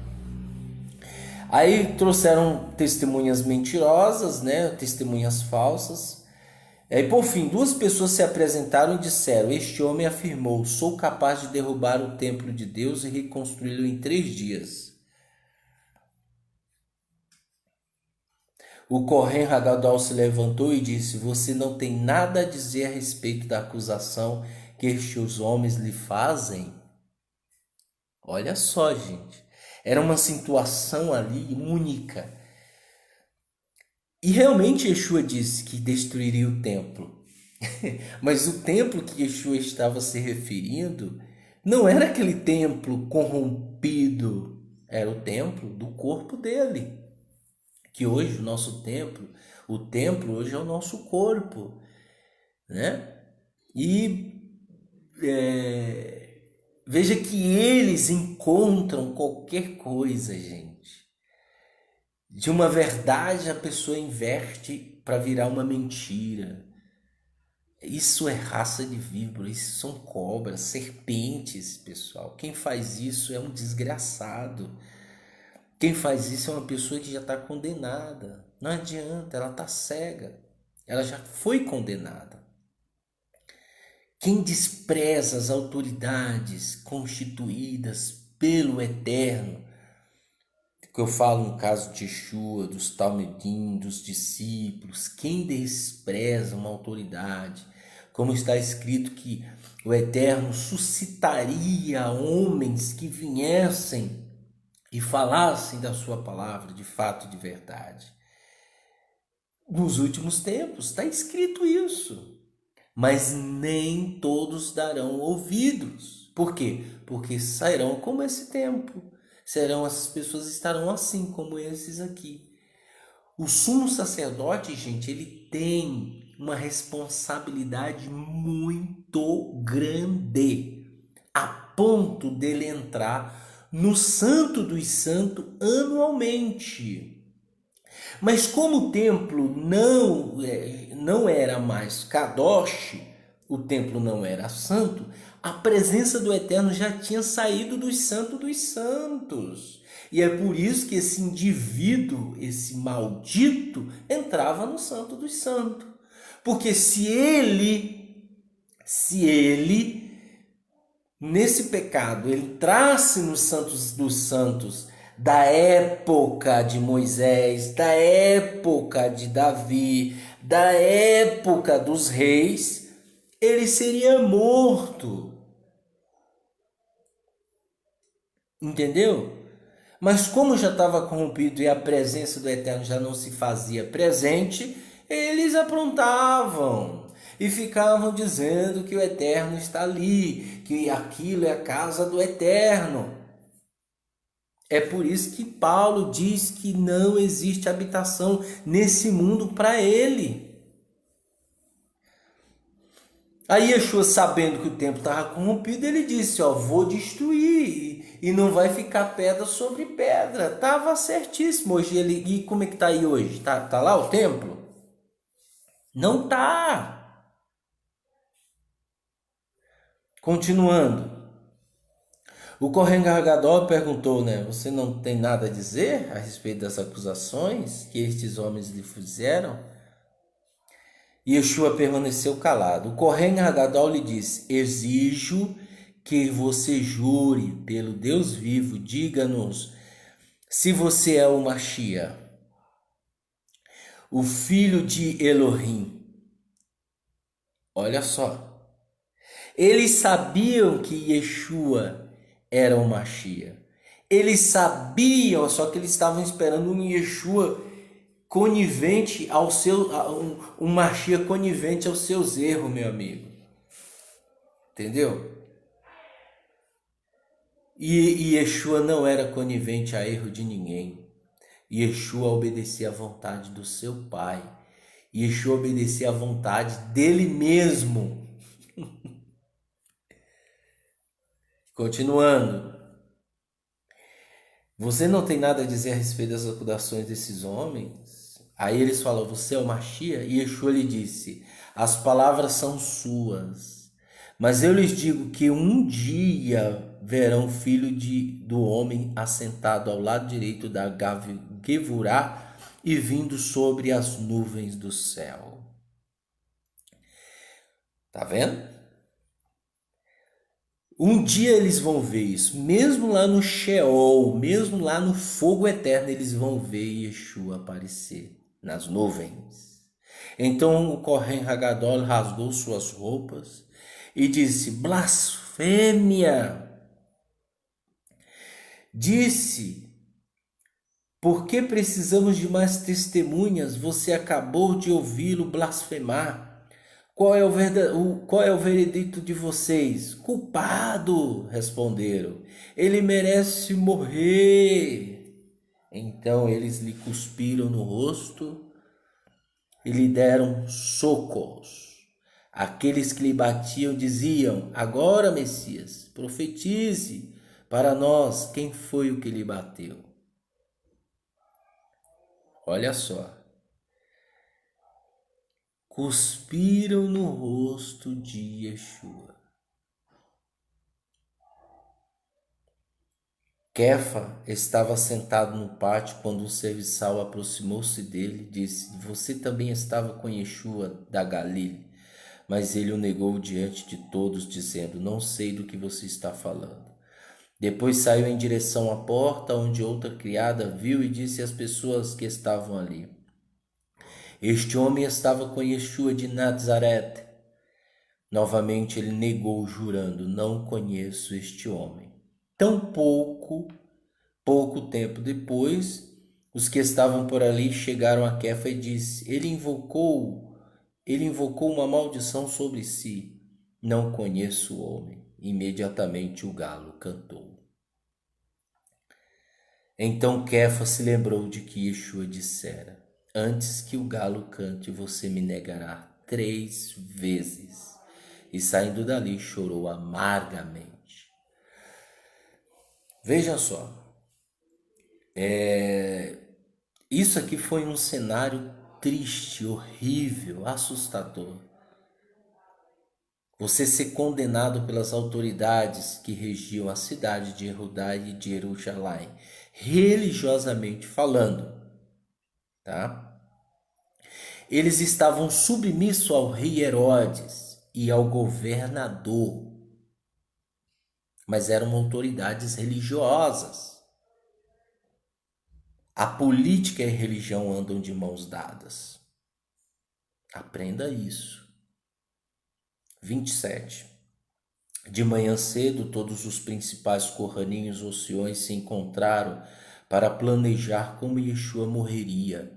Aí trouxeram testemunhas mentirosas, né? Testemunhas falsas. E por fim, duas pessoas se apresentaram e disseram: este homem afirmou: sou capaz de derrubar o templo de Deus e reconstruí-lo em 3 dias. O Kohen Hagadol se levantou e disse: você não tem nada a dizer a respeito da acusação que estes homens lhe fazem? Olha só, gente. Era uma situação ali única. E realmente Yeshua disse que destruiria o templo. Mas o templo que Yeshua estava se referindo não era aquele templo corrompido, era o templo do corpo dele. Que hoje o templo hoje é o nosso corpo, né? E veja que eles encontram qualquer coisa, gente. De uma verdade a pessoa inverte para virar uma mentira. Isso é raça de víbora, isso são cobras, serpentes, pessoal. Quem faz isso é um desgraçado. Quem faz isso é uma pessoa que já está condenada. Não adianta, ela está cega. Ela já foi condenada. Quem despreza as autoridades constituídas pelo Eterno, que eu falo no caso de Yeshua, dos Talmidim, dos discípulos, quem despreza uma autoridade, como está escrito que o Eterno suscitaria homens que viessem e falassem da sua palavra de fato e de verdade. Nos últimos tempos está escrito isso, mas nem todos darão ouvidos. Por quê? Porque sairão como esse tempo. Essas pessoas estarão assim como esses aqui. O sumo sacerdote, gente, ele tem uma responsabilidade muito grande, a ponto dele entrar no Santo dos Santos anualmente. Mas como o templo não era mais Kadosh, o templo não era santo, a presença do Eterno já tinha saído dos santos dos santos. E é por isso que esse indivíduo, esse maldito, entrava no santo dos santos. Porque se ele nesse pecado entrasse nos santos dos santos da época de Moisés, da época de Davi, da época dos reis, ele seria morto. Entendeu? Mas como já estava corrompido e a presença do Eterno já não se fazia presente, eles aprontavam e ficavam dizendo que o Eterno está ali, que aquilo é a casa do Eterno. É por isso que Paulo diz que não existe habitação nesse mundo para ele. Aí Yeshua, sabendo que o templo estava corrompido, ele disse: vou destruir e não vai ficar pedra sobre pedra. Estava certíssimo. Hoje e como é que está aí hoje? Tá lá o templo? Não está. Continuando. O Kohen Hagadol perguntou, né? Você não tem nada a dizer a respeito das acusações que estes homens lhe fizeram? E Yeshua permaneceu calado. O Kohen Hagadol lhe disse: exijo que você jure pelo Deus vivo, diga-nos se você é o Mashiach, o filho de Elohim. Olha só. Eles sabiam que Yeshua era o Mashiach. Eles sabiam, só que eles estavam esperando um Yeshua conivente ao seu, um Mashiach conivente aos seus erros, meu amigo. Entendeu? E Yeshua não era conivente a erro de ninguém. Yeshua obedecia à vontade do seu Pai. Yeshua obedecia à vontade dele mesmo. Continuando. Você não tem nada a dizer a respeito das acusações desses homens? Aí eles falam, você é o Mashiach? E Yeshua lhe disse, as palavras são suas, mas eu lhes digo que um dia verão o filho do homem assentado ao lado direito da Gevurá e vindo sobre as nuvens do céu. Tá vendo? Um dia eles vão ver isso, mesmo lá no Sheol, mesmo lá no fogo eterno, eles vão ver Yeshua aparecer nas nuvens. Então o Kohen Hagadol rasgou suas roupas e disse, blasfêmia! Disse, por que precisamos de mais testemunhas? Você acabou de ouvi-lo blasfemar. Qual é o veredito de vocês? Culpado, responderam. Ele merece morrer. Então eles lhe cuspiram no rosto e lhe deram socos. Aqueles que lhe batiam diziam, agora, Messias, profetize para nós quem foi o que lhe bateu. Olha só. Cuspiram no rosto de Yeshua. Kefa estava sentado no pátio quando um serviçal aproximou-se dele e disse, você também estava com Yeshua da Galilei? Mas ele o negou diante de todos, dizendo, não sei do que você está falando. Depois saiu em direção à porta, onde outra criada viu e disse às pessoas que estavam ali, este homem estava com Yeshua de Nazaré. Novamente ele negou, jurando, não conheço este homem. Tão pouco tempo depois, os que estavam por ali chegaram a Kefa e disse, ele invocou uma maldição sobre si. Não conheço o homem. Imediatamente o galo cantou. Então Kefa se lembrou de que Yeshua dissera, antes que o galo cante, você me negará 3 vezes. E saindo dali chorou amargamente. Veja só, isso aqui foi um cenário triste, horrível, assustador. Você ser condenado pelas autoridades que regiam a cidade de Judá e de Jerusalém, religiosamente falando, tá? Eles estavam submissos ao rei Herodes e ao governador, mas eram autoridades religiosas. A política e a religião andam de mãos dadas. Aprenda isso. 27. De manhã cedo, todos os principais corraninhos ociões se encontraram para planejar como Yeshua morreria.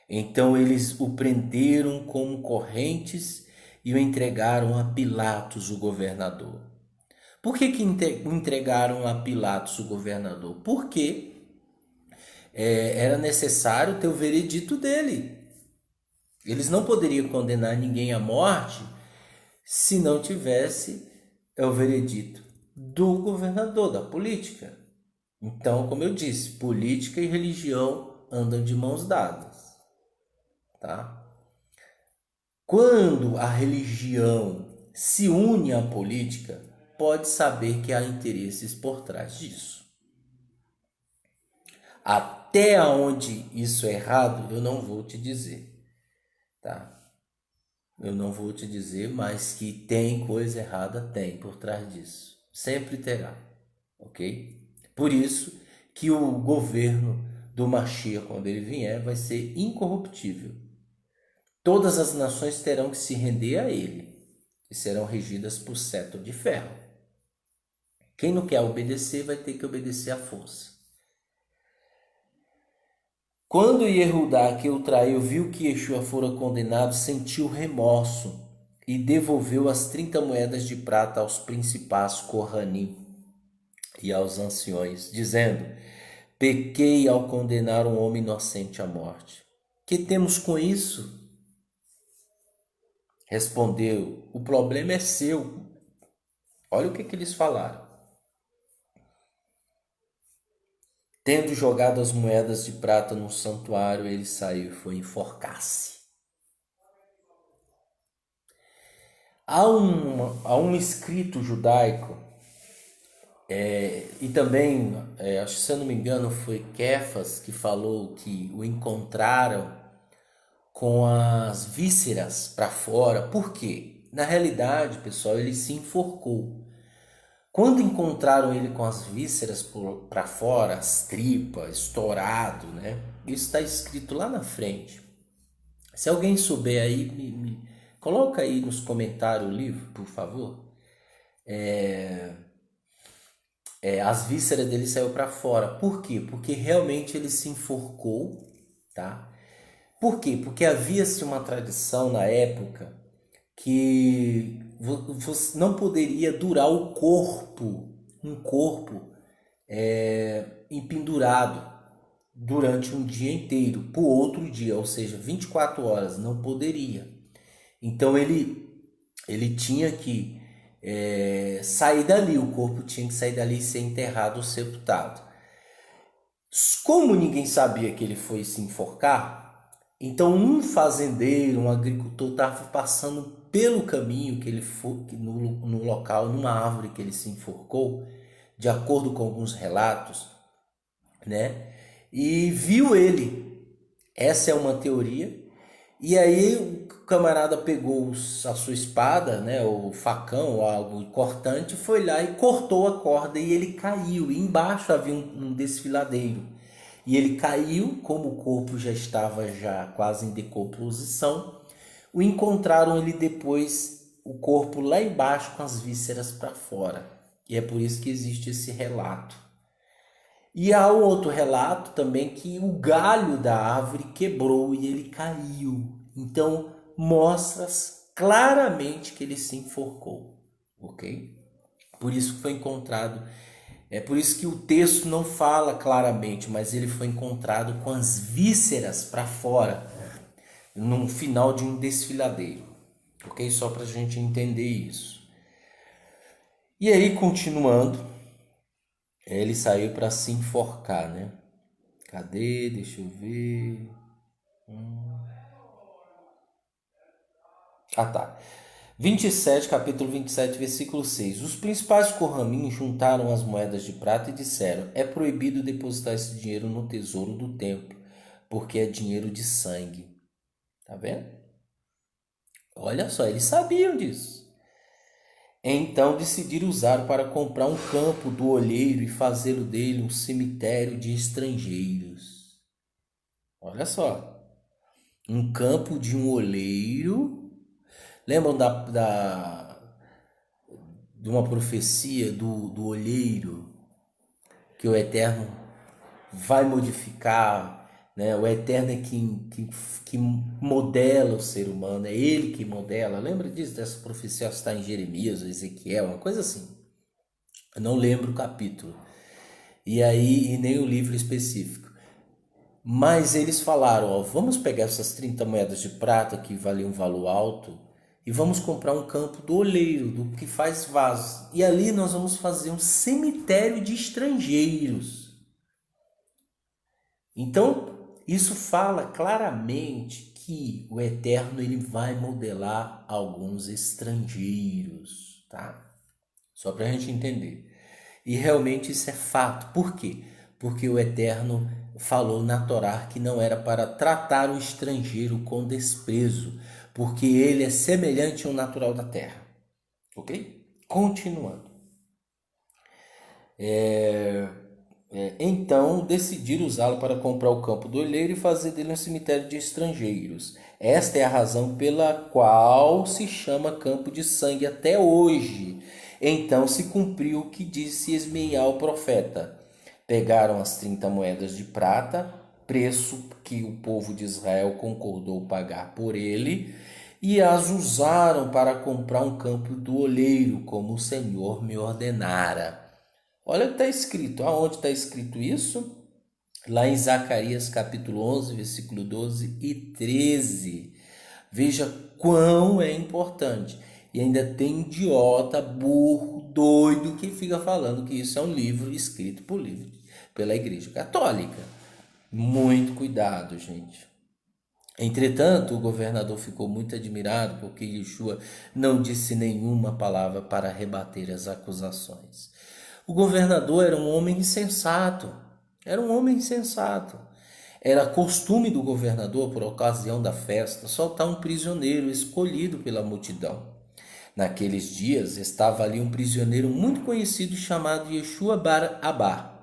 Então eles o prenderam como correntes e o entregaram a Pilatos, o governador. Por que entregaram a Pilatos, o governador? Porque era necessário ter o veredito dele. Eles não poderiam condenar ninguém à morte se não tivesse o veredito do governador, da política. Então, como eu disse, política e religião andam de mãos dadas. Tá? Quando a religião se une à política, pode saber que há interesses por trás disso. Até onde isso é errado, eu não vou te dizer, tá? Eu não vou te dizer, mas que tem coisa errada, tem por trás disso. Sempre terá, ok? Por isso que o governo do Mashiach, quando ele vier, vai ser incorruptível. Todas as nações terão que se render a ele. e serão regidas por cetro de ferro. Quem não quer obedecer vai ter que obedecer à força. Quando Yehudá, que o traiu, viu que Yeshua fora condenado, sentiu remorso e devolveu as 30 moedas de prata aos principais Kohanim e aos anciões, dizendo: pequei ao condenar um homem inocente à morte. Que temos com isso? Respondeu: o problema é seu. Olha o que eles falaram. Tendo jogado as moedas de prata no santuário, ele saiu e foi enforcar-se. Há um escrito judaico, e também, acho que se eu não me engano, foi Kefas que falou que o encontraram com as vísceras para fora. Por quê? Na realidade, pessoal, ele se enforcou. Quando encontraram ele com as vísceras para fora, as tripas, estourado, né? Isso está escrito lá na frente. Se alguém souber aí, me coloca aí nos comentários o livro, por favor. As vísceras dele saiu para fora. Por quê? Porque realmente ele se enforcou, tá? Por quê? Porque havia-se uma tradição na época que você não poderia durar um corpo empendurado durante um dia inteiro, por outro dia, ou seja, 24 horas, não poderia. Então ele tinha que sair dali, o corpo tinha que sair dali e ser enterrado ou sepultado. Como ninguém sabia que ele foi se enforcar, então um fazendeiro, um agricultor estava passando pelo caminho que ele foi, no local, numa árvore que ele se enforcou, de acordo com alguns relatos, né? E viu ele. Essa é uma teoria. E aí o camarada pegou a sua espada, né, o facão ou algo cortante, foi lá e cortou a corda e ele caiu. E embaixo havia um desfiladeiro. E ele caiu, como o corpo já estava já quase em decomposição. O encontraram ele depois, o corpo lá embaixo com as vísceras para fora. E é por isso que existe esse relato. E há um outro relato também que o galho da árvore quebrou e ele caiu. Então mostra claramente que ele se enforcou, ok? Por isso foi encontrado, é por isso que o texto não fala claramente, mas ele foi encontrado com as vísceras para fora, no final de um desfiladeiro, ok? Só para a gente entender isso. E aí, continuando, ele saiu para se enforcar, né? Cadê? Deixa eu ver. Ah, tá. 27, capítulo 27, versículo 6. Os principais Corramim juntaram as moedas de prata e disseram: é proibido depositar esse dinheiro no tesouro do templo, porque é dinheiro de sangue. Tá vendo? Olha só, eles sabiam disso. Então decidiram usar para comprar um campo do olheiro e fazê-lo dele um cemitério de estrangeiros. Olha só, um campo de um olheiro. Lembram de uma profecia do olheiro que o Eterno vai modificar, né? O Eterno é que modela o ser humano, é ele que modela. Lembra disso, dessa profecia? Está em Jeremias ou Ezequiel, uma coisa assim. Eu não lembro o capítulo. E aí, e nem o livro específico. Mas eles falaram, ó, vamos pegar essas 30 moedas de prata que valiam um valor alto e vamos comprar um campo do oleiro, do que faz vasos. E ali nós vamos fazer um cemitério de estrangeiros. Então, isso fala claramente que o Eterno ele vai modelar alguns estrangeiros, tá? Só para a gente entender. E realmente isso é fato. Por quê? Porque o Eterno falou na Torá que não era para tratar o estrangeiro com desprezo, porque ele é semelhante ao natural da terra. Ok? Continuando. Então decidiram usá-lo para comprar o campo do olheiro e fazer dele um cemitério de estrangeiros. Esta é a razão pela qual se chama Campo de Sangue até hoje. Então se cumpriu o que disse Esmeiá o profeta. Pegaram as 30 moedas de prata, preço que o povo de Israel concordou pagar por ele, e as usaram para comprar um campo do oleiro, como o Senhor me ordenara. Olha o que está escrito. Aonde está escrito isso? Lá em Zacarias capítulo 11, versículo 12 e 13. Veja quão é importante. E ainda tem idiota, burro, doido que fica falando que isso é um livro escrito pela Igreja Católica. Muito cuidado, gente. Entretanto, o governador ficou muito admirado porque Yeshua não disse nenhuma palavra para rebater as acusações. O governador era um homem insensato. Era um homem insensato. Era costume do governador, por ocasião da festa, soltar um prisioneiro escolhido pela multidão. Naqueles dias estava ali um prisioneiro muito conhecido chamado Yeshua Bar Abá.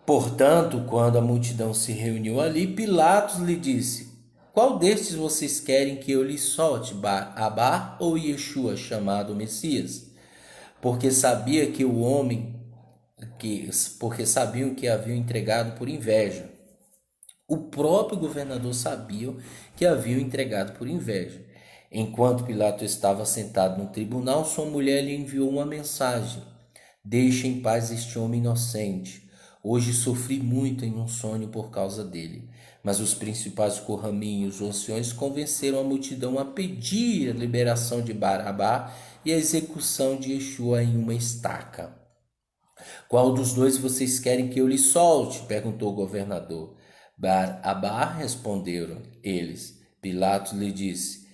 Portanto, quando a multidão se reuniu ali, Pilatos lhe disse: Qual destes vocês querem que eu lhe solte, Bar Abá ou Yeshua, chamado Messias? Porque sabia que o homem porque sabiam que haviam entregado por inveja. O próprio governador sabia que haviam entregado por inveja. Enquanto Pilatos estava sentado no tribunal, sua mulher lhe enviou uma mensagem: Deixe em paz este homem inocente. Hoje sofri muito em um sonho por causa dele. Mas os principais corraminhos, os anciões, convenceram a multidão a pedir a liberação de Barabá e a execução de Yeshua em uma estaca. Qual dos dois vocês querem que eu lhe solte? Perguntou o governador. Bar-Abá, responderam eles. Pilatos lhe disse: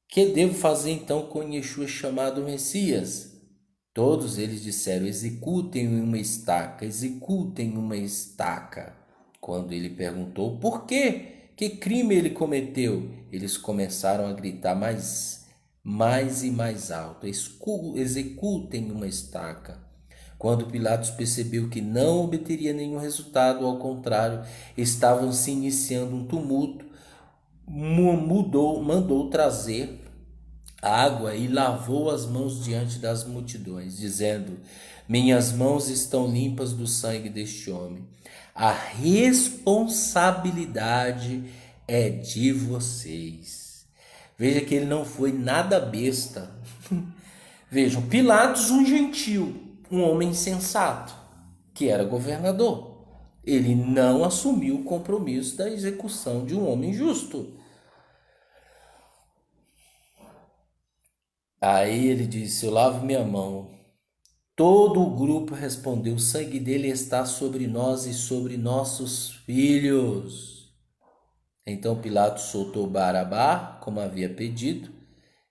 Que devo fazer então com Yeshua chamado Messias? Todos eles disseram: Executem uma estaca, executem uma estaca. Quando ele perguntou por quê, que crime ele cometeu, eles começaram a gritar mais e mais alto: Executem uma estaca. Quando Pilatos percebeu que não obteria nenhum resultado, ao contrário, estavam se iniciando um tumulto, mandou trazer água e lavou as mãos diante das multidões, dizendo: Minhas mãos estão limpas do sangue deste homem. A responsabilidade é de vocês. Veja que ele não foi nada besta. Vejam, Pilatos, um gentil, um homem sensato, que era governador. Ele não assumiu o compromisso da execução de um homem justo. Aí ele disse: Eu lavo minha mão. Todo o grupo respondeu: O sangue dele está sobre nós e sobre nossos filhos. Então Pilatos soltou Barabá, como havia pedido.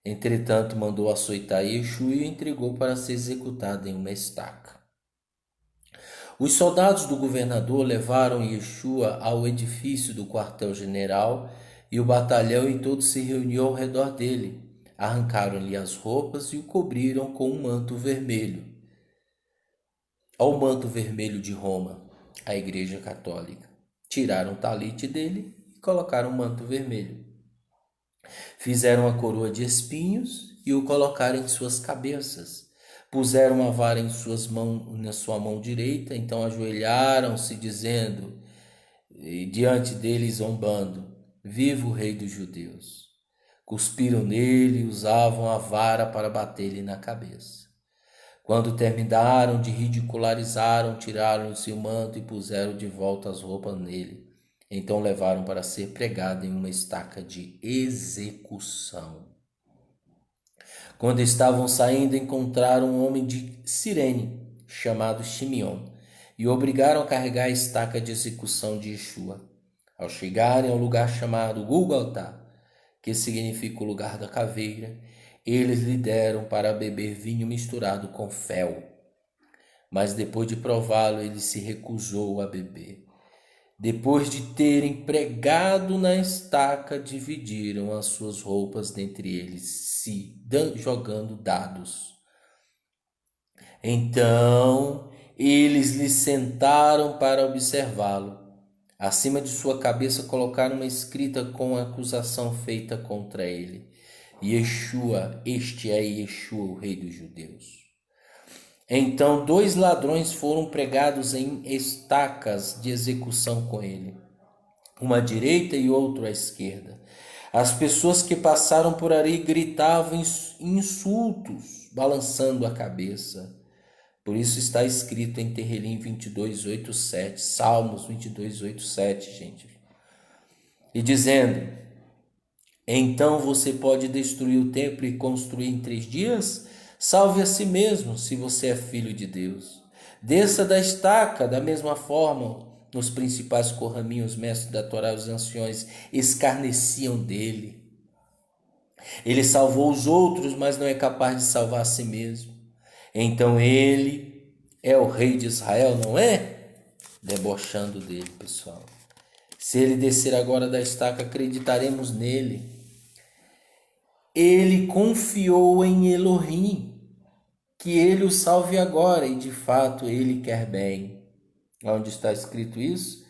Entretanto, mandou açoitar Yeshua e o entregou para ser executado em uma estaca. Os soldados do governador levaram Yeshua ao edifício do quartel-general e o batalhão e todo se reuniu ao redor dele. Arrancaram-lhe as roupas e o cobriram com um manto vermelho. Ao manto vermelho de Roma, a Igreja Católica. Tiraram o talite dele e colocaram o manto vermelho. Fizeram a coroa de espinhos e o colocaram em suas cabeças. Puseram uma vara em na sua mão direita, então ajoelharam-se, dizendo, e diante dele zombando: Viva o Rei dos Judeus! Cuspiram nele e usavam a vara para bater-lhe na cabeça. Quando terminaram de ridicularizar, tiraram-lhe o manto e puseram de volta as roupas nele. Então levaram para ser pregado em uma estaca de execução. Quando estavam saindo, encontraram um homem de Cirene, chamado Simeão, e o obrigaram a carregar a estaca de execução de Yeshua. Ao chegarem ao lugar chamado Gulgotá, que significa o lugar da caveira, eles lhe deram para beber vinho misturado com fel. Mas depois de prová-lo, ele se recusou a beber. Depois de terem pregado na estaca, dividiram as suas roupas dentre eles, jogando dados. Então Eles lhe sentaram para observá-lo. Acima de sua cabeça colocaram uma escrita com a acusação feita contra ele. Yeshua, este é Yeshua, o rei dos judeus. Então 2 ladrões foram pregados em estacas de execução com ele, uma à direita e outro à esquerda. As pessoas que passaram por ali gritavam insultos, balançando a cabeça. Por isso está escrito em Terrilim 22:8-7, Salmos 22:8-7, gente. E dizendo: então você pode destruir o templo e construir em 3 dias? Salve a si mesmo, se você é filho de Deus. Desça da estaca, da mesma forma, os principais corraminhos, mestres da Torá, os anciões, escarneciam dele. Ele salvou os outros, mas não é capaz de salvar a si mesmo. Então ele é o rei de Israel, não é? Debochando dele, pessoal. Se ele descer agora da estaca, acreditaremos nele. Ele confiou em Elohim, que ele o salve agora, e de fato ele quer bem. Onde está escrito isso?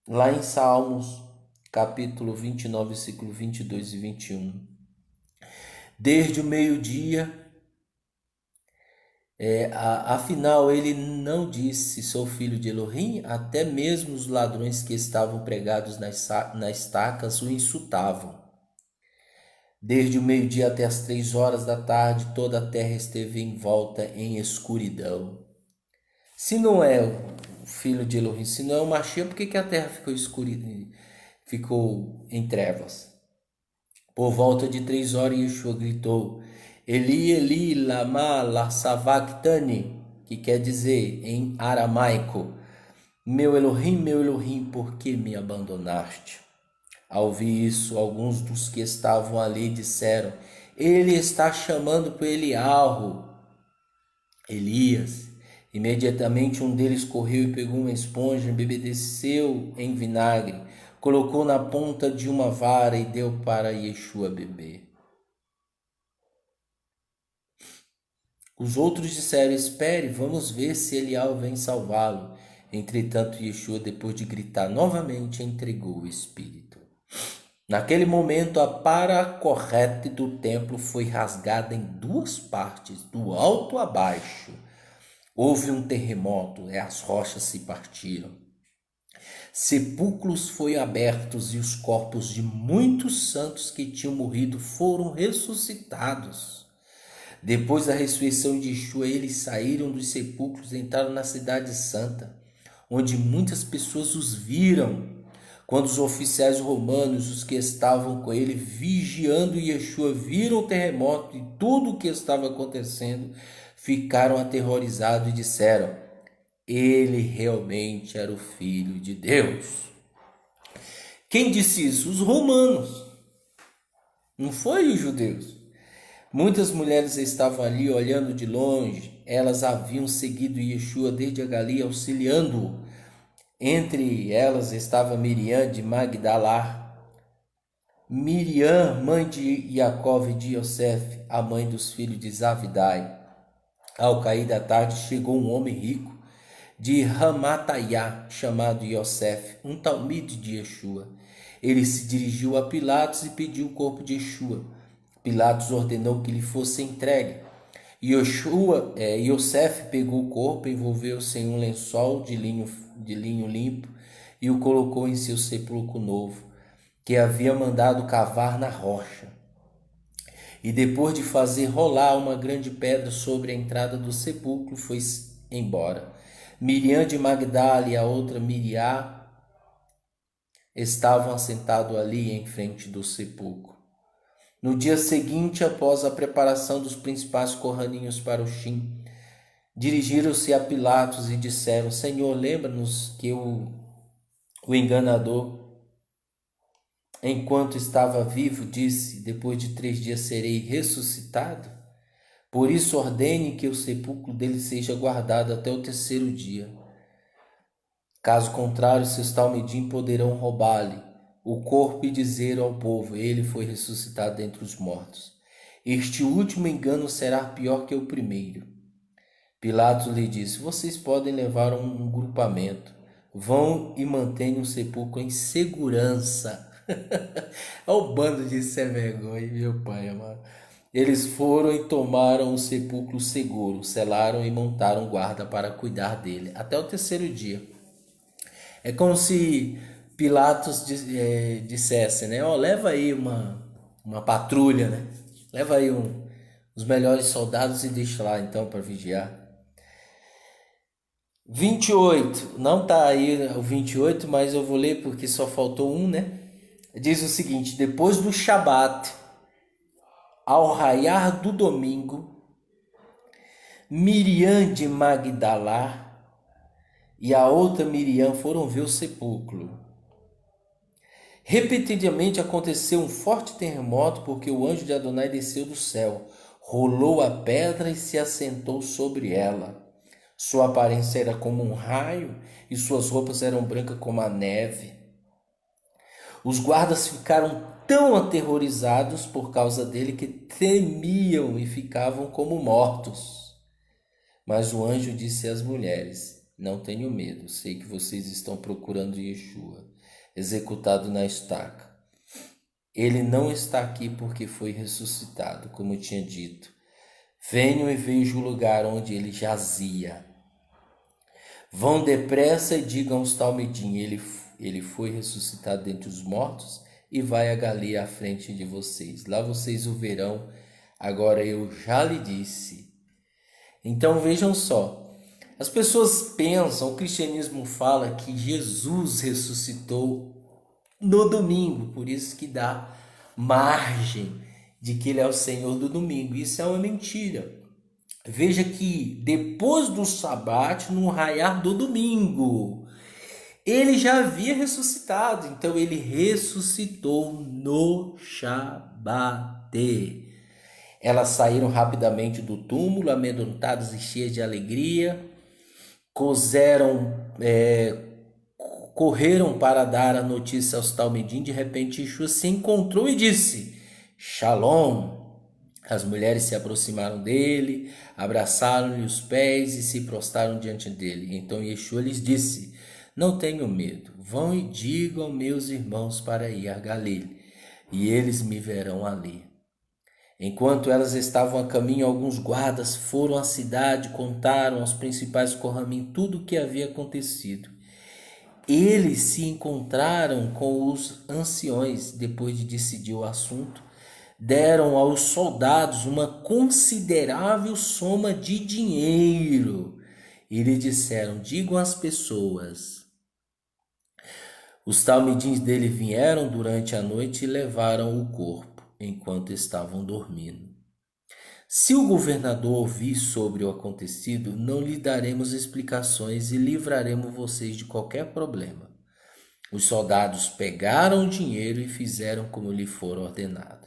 Lá em Salmos, capítulo 29, versículo 22 e 21. Desde o meio-dia, afinal ele não disse, sou filho de Elohim, até mesmo os ladrões que estavam pregados nas estacas o insultavam. Desde o meio-dia até as 3 horas da tarde, toda a terra esteve envolta em escuridão. Se não é o filho de Elohim, se não é o Mashiach, por que a terra ficou escura, ficou em trevas? Por volta de 3 horas, Yeshua gritou: Eli, Eli, lama sabachthani, que quer dizer em aramaico: meu Elohim, por que me abandonaste? Ao ouvir isso, alguns dos que estavam ali disseram: ele está chamando por Elias. Imediatamente um deles correu e pegou uma esponja, embebedeceu em vinagre, colocou na ponta de uma vara e deu para Yeshua beber. Os outros disseram: espere, vamos ver se Elial vem salvá-lo. Entretanto, Yeshua, depois de gritar novamente, entregou o espírito. Naquele momento, a paracorrete do templo foi rasgada em 2 partes, do alto a baixo. Houve um terremoto e as rochas se partiram. Sepulcros foram abertos e os corpos de muitos santos que tinham morrido foram ressuscitados. Depois da ressurreição de Yeshua, eles saíram dos sepulcros e entraram na cidade santa, onde muitas pessoas os viram. Quando os oficiais romanos, os que estavam com ele, vigiando Yeshua, viram o terremoto e tudo o que estava acontecendo, ficaram aterrorizados e disseram: ele realmente era o Filho de Deus. Quem disse isso? Os romanos. Não foi os judeus. Muitas mulheres estavam ali olhando de longe. Elas haviam seguido Yeshua desde a Galileia, auxiliando-o. Entre elas estava Miriam de Magdalá, Miriam, mãe de Jacó e de Yosef, a mãe dos filhos de Zavidai. Ao cair da tarde, chegou um homem rico de Ramataiá, chamado Yosef, um talmide de Yeshua. Ele se dirigiu a Pilatos e pediu o corpo de Yeshua. Pilatos ordenou que lhe fosse entregue. Yosef pegou o corpo, envolveu-se em um lençol de linho limpo e o colocou em seu sepulcro novo, que havia mandado cavar na rocha. E depois de fazer rolar uma grande pedra sobre a entrada do sepulcro, foi embora. Miriam de Magdala e a outra Miriam estavam assentados ali em frente do sepulcro. No dia seguinte, após a preparação dos principais corraninhos para o Shim, dirigiram-se a Pilatos e disseram: Senhor, lembra-nos que o enganador, enquanto estava vivo, disse: depois de 3 dias serei ressuscitado. Por isso ordene que o sepulcro dele seja guardado até o 3º dia. Caso contrário, seus talmidim poderão roubar-lhe o corpo e dizer ao povo: ele foi ressuscitado dentre os mortos. Este último engano será pior que o primeiro. Pilatos lhe disse: vocês podem levar um grupamento. Vão e mantenham o sepulcro em segurança. Olha o bando de sem vergonha, meu pai amado. Eles foram e tomaram o sepulcro seguro, selaram e montaram guarda para cuidar dele até o terceiro dia. É como se Pilatos dissesse, né? Ó, leva aí uma patrulha, né? Leva aí os melhores soldados e deixa lá então para vigiar. 28, não tá aí o 28, mas eu vou ler porque só faltou um, né? Diz o seguinte: depois do Shabat, ao raiar do domingo, Miriam de Magdalá e a outra Miriam foram ver o sepulcro. Repetidamente aconteceu um forte terremoto, porque o anjo de Adonai desceu do céu, rolou a pedra e se assentou sobre ela. Sua aparência era como um raio e suas roupas eram brancas como a neve. Os guardas ficaram tão aterrorizados por causa dele que tremiam e ficavam como mortos. Mas o anjo disse às mulheres: não tenham medo, sei que vocês estão procurando Yeshua, executado na estaca. Ele não está aqui porque foi ressuscitado, como eu tinha dito. Venham e vejam o lugar onde ele jazia. Vão depressa e digam aos Talmidim: ele foi ressuscitado dentre os mortos e vai a Galileia à frente de vocês. Lá vocês o verão. Agora eu já lhe disse. Então vejam só. As pessoas pensam, o cristianismo fala que Jesus ressuscitou no domingo, por isso que dá margem de que ele é o Senhor do domingo. Isso é uma mentira. Veja que depois do Shabat, no raiar do domingo, ele já havia ressuscitado. Então ele ressuscitou no Shabat. Elas saíram rapidamente do túmulo, amedrontadas e cheias de alegria. Correram para dar a notícia aos Talmidim. De repente Yeshua se encontrou e disse: Shalom. As mulheres se aproximaram dele, abraçaram-lhe os pés e se prostraram diante dele. Então Yeshua lhes disse: não tenham medo, vão e digam aos meus irmãos para ir a Galileia, e eles me verão ali. Enquanto elas estavam a caminho, alguns guardas foram à cidade, contaram aos principais Corramim tudo o que havia acontecido. Eles se encontraram com os anciões depois de decidir o assunto. Deram aos soldados uma considerável soma de dinheiro e lhe disseram: digam às pessoas. Os talmidins dele vieram durante a noite e levaram o corpo enquanto estavam dormindo. Se o governador ouvir sobre o acontecido, não lhe daremos explicações e livraremos vocês de qualquer problema. Os soldados pegaram o dinheiro e fizeram como lhe for ordenado.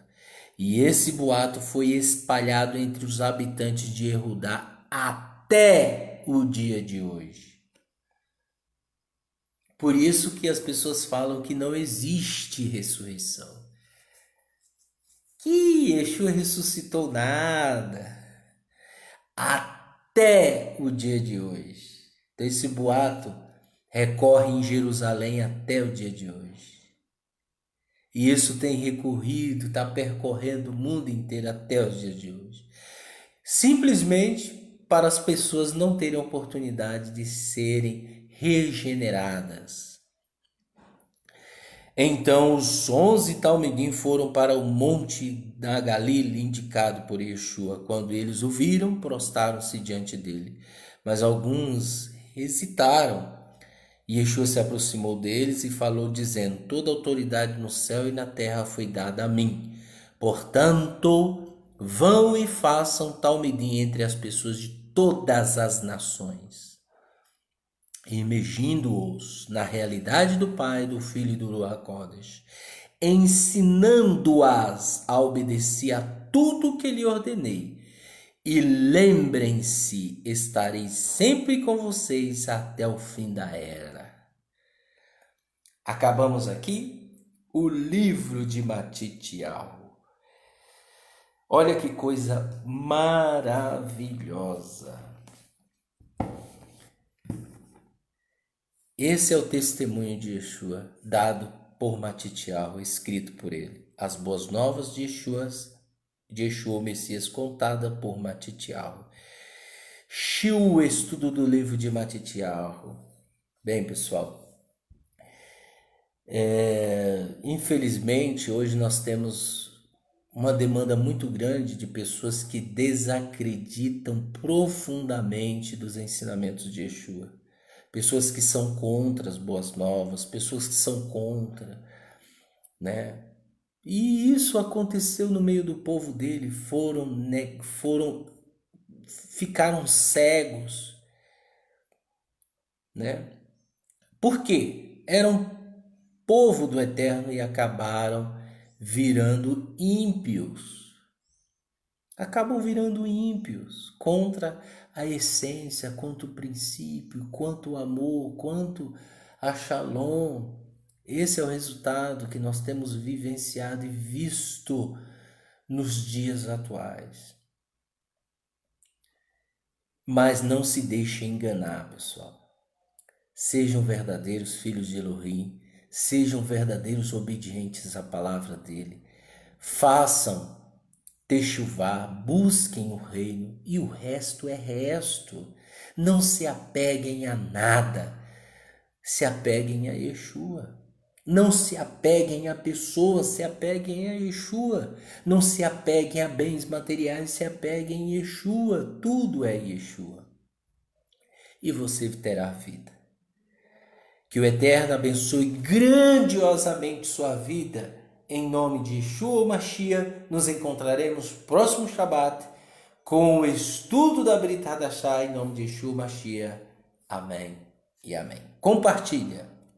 E esse boato foi espalhado entre os habitantes de Yehudá até o dia de hoje. Por isso que as pessoas falam que não existe ressurreição. Que Yeshua ressuscitou nada. Até o dia de hoje. Então esse boato recorre em Jerusalém até o dia de hoje. E isso tem recorrido, está percorrendo o mundo inteiro até os dias de hoje. Simplesmente para as pessoas não terem oportunidade de serem regeneradas. Então os 11 talmidim foram para o monte da Galileia indicado por Yeshua. Quando eles o viram, prostraram-se diante dele. Mas alguns hesitaram. Yeshua se aproximou deles e falou, dizendo: toda autoridade no céu e na terra foi dada a mim. Portanto, vão e façam talmidim entre as pessoas de todas as nações, imergindo-os na realidade do Pai, do Filho e do Ruach Kodesh, ensinando-as a obedecer a tudo que lhe ordenei. E lembrem-se, estarei sempre com vocês até o fim da era. Acabamos aqui o livro de Matitiyahu. Olha que coisa maravilhosa. Esse é o testemunho de Yeshua, dado por Matitiahu, escrito por ele. As boas novas de Yeshua, o Messias, contada por Matitiahu. O estudo do livro de Matitiahu. Bem, pessoal, infelizmente hoje nós temos uma demanda muito grande de pessoas que desacreditam profundamente dos ensinamentos de Yeshua. Pessoas que são contra as boas novas, pessoas que são contra, né? E isso aconteceu no meio do povo dele, ficaram cegos, né? Por quê? Eram povo do Eterno e acabaram virando ímpios. Acabam virando ímpios contra a essência, quanto o princípio, quanto o amor, quanto a Shalom. Esse é o resultado que nós temos vivenciado e visto nos dias atuais. Mas não se deixem enganar, pessoal. Sejam verdadeiros filhos de Elohim, sejam verdadeiros obedientes à palavra dele. Façam techuvá, busquem o reino e o resto é resto. Não se apeguem a nada, se apeguem a Yeshua. Não se apeguem a pessoas, se apeguem a Yeshua. Não se apeguem a bens materiais, se apeguem a Yeshua. Tudo é Yeshua. E você terá vida. Que o Eterno abençoe grandiosamente sua vida. Em nome de Yeshua Mashiach, nos encontraremos próximo Shabat com o estudo da Brit Hadashah em nome de Yeshua Mashiach. Amém e amém. Compartilha.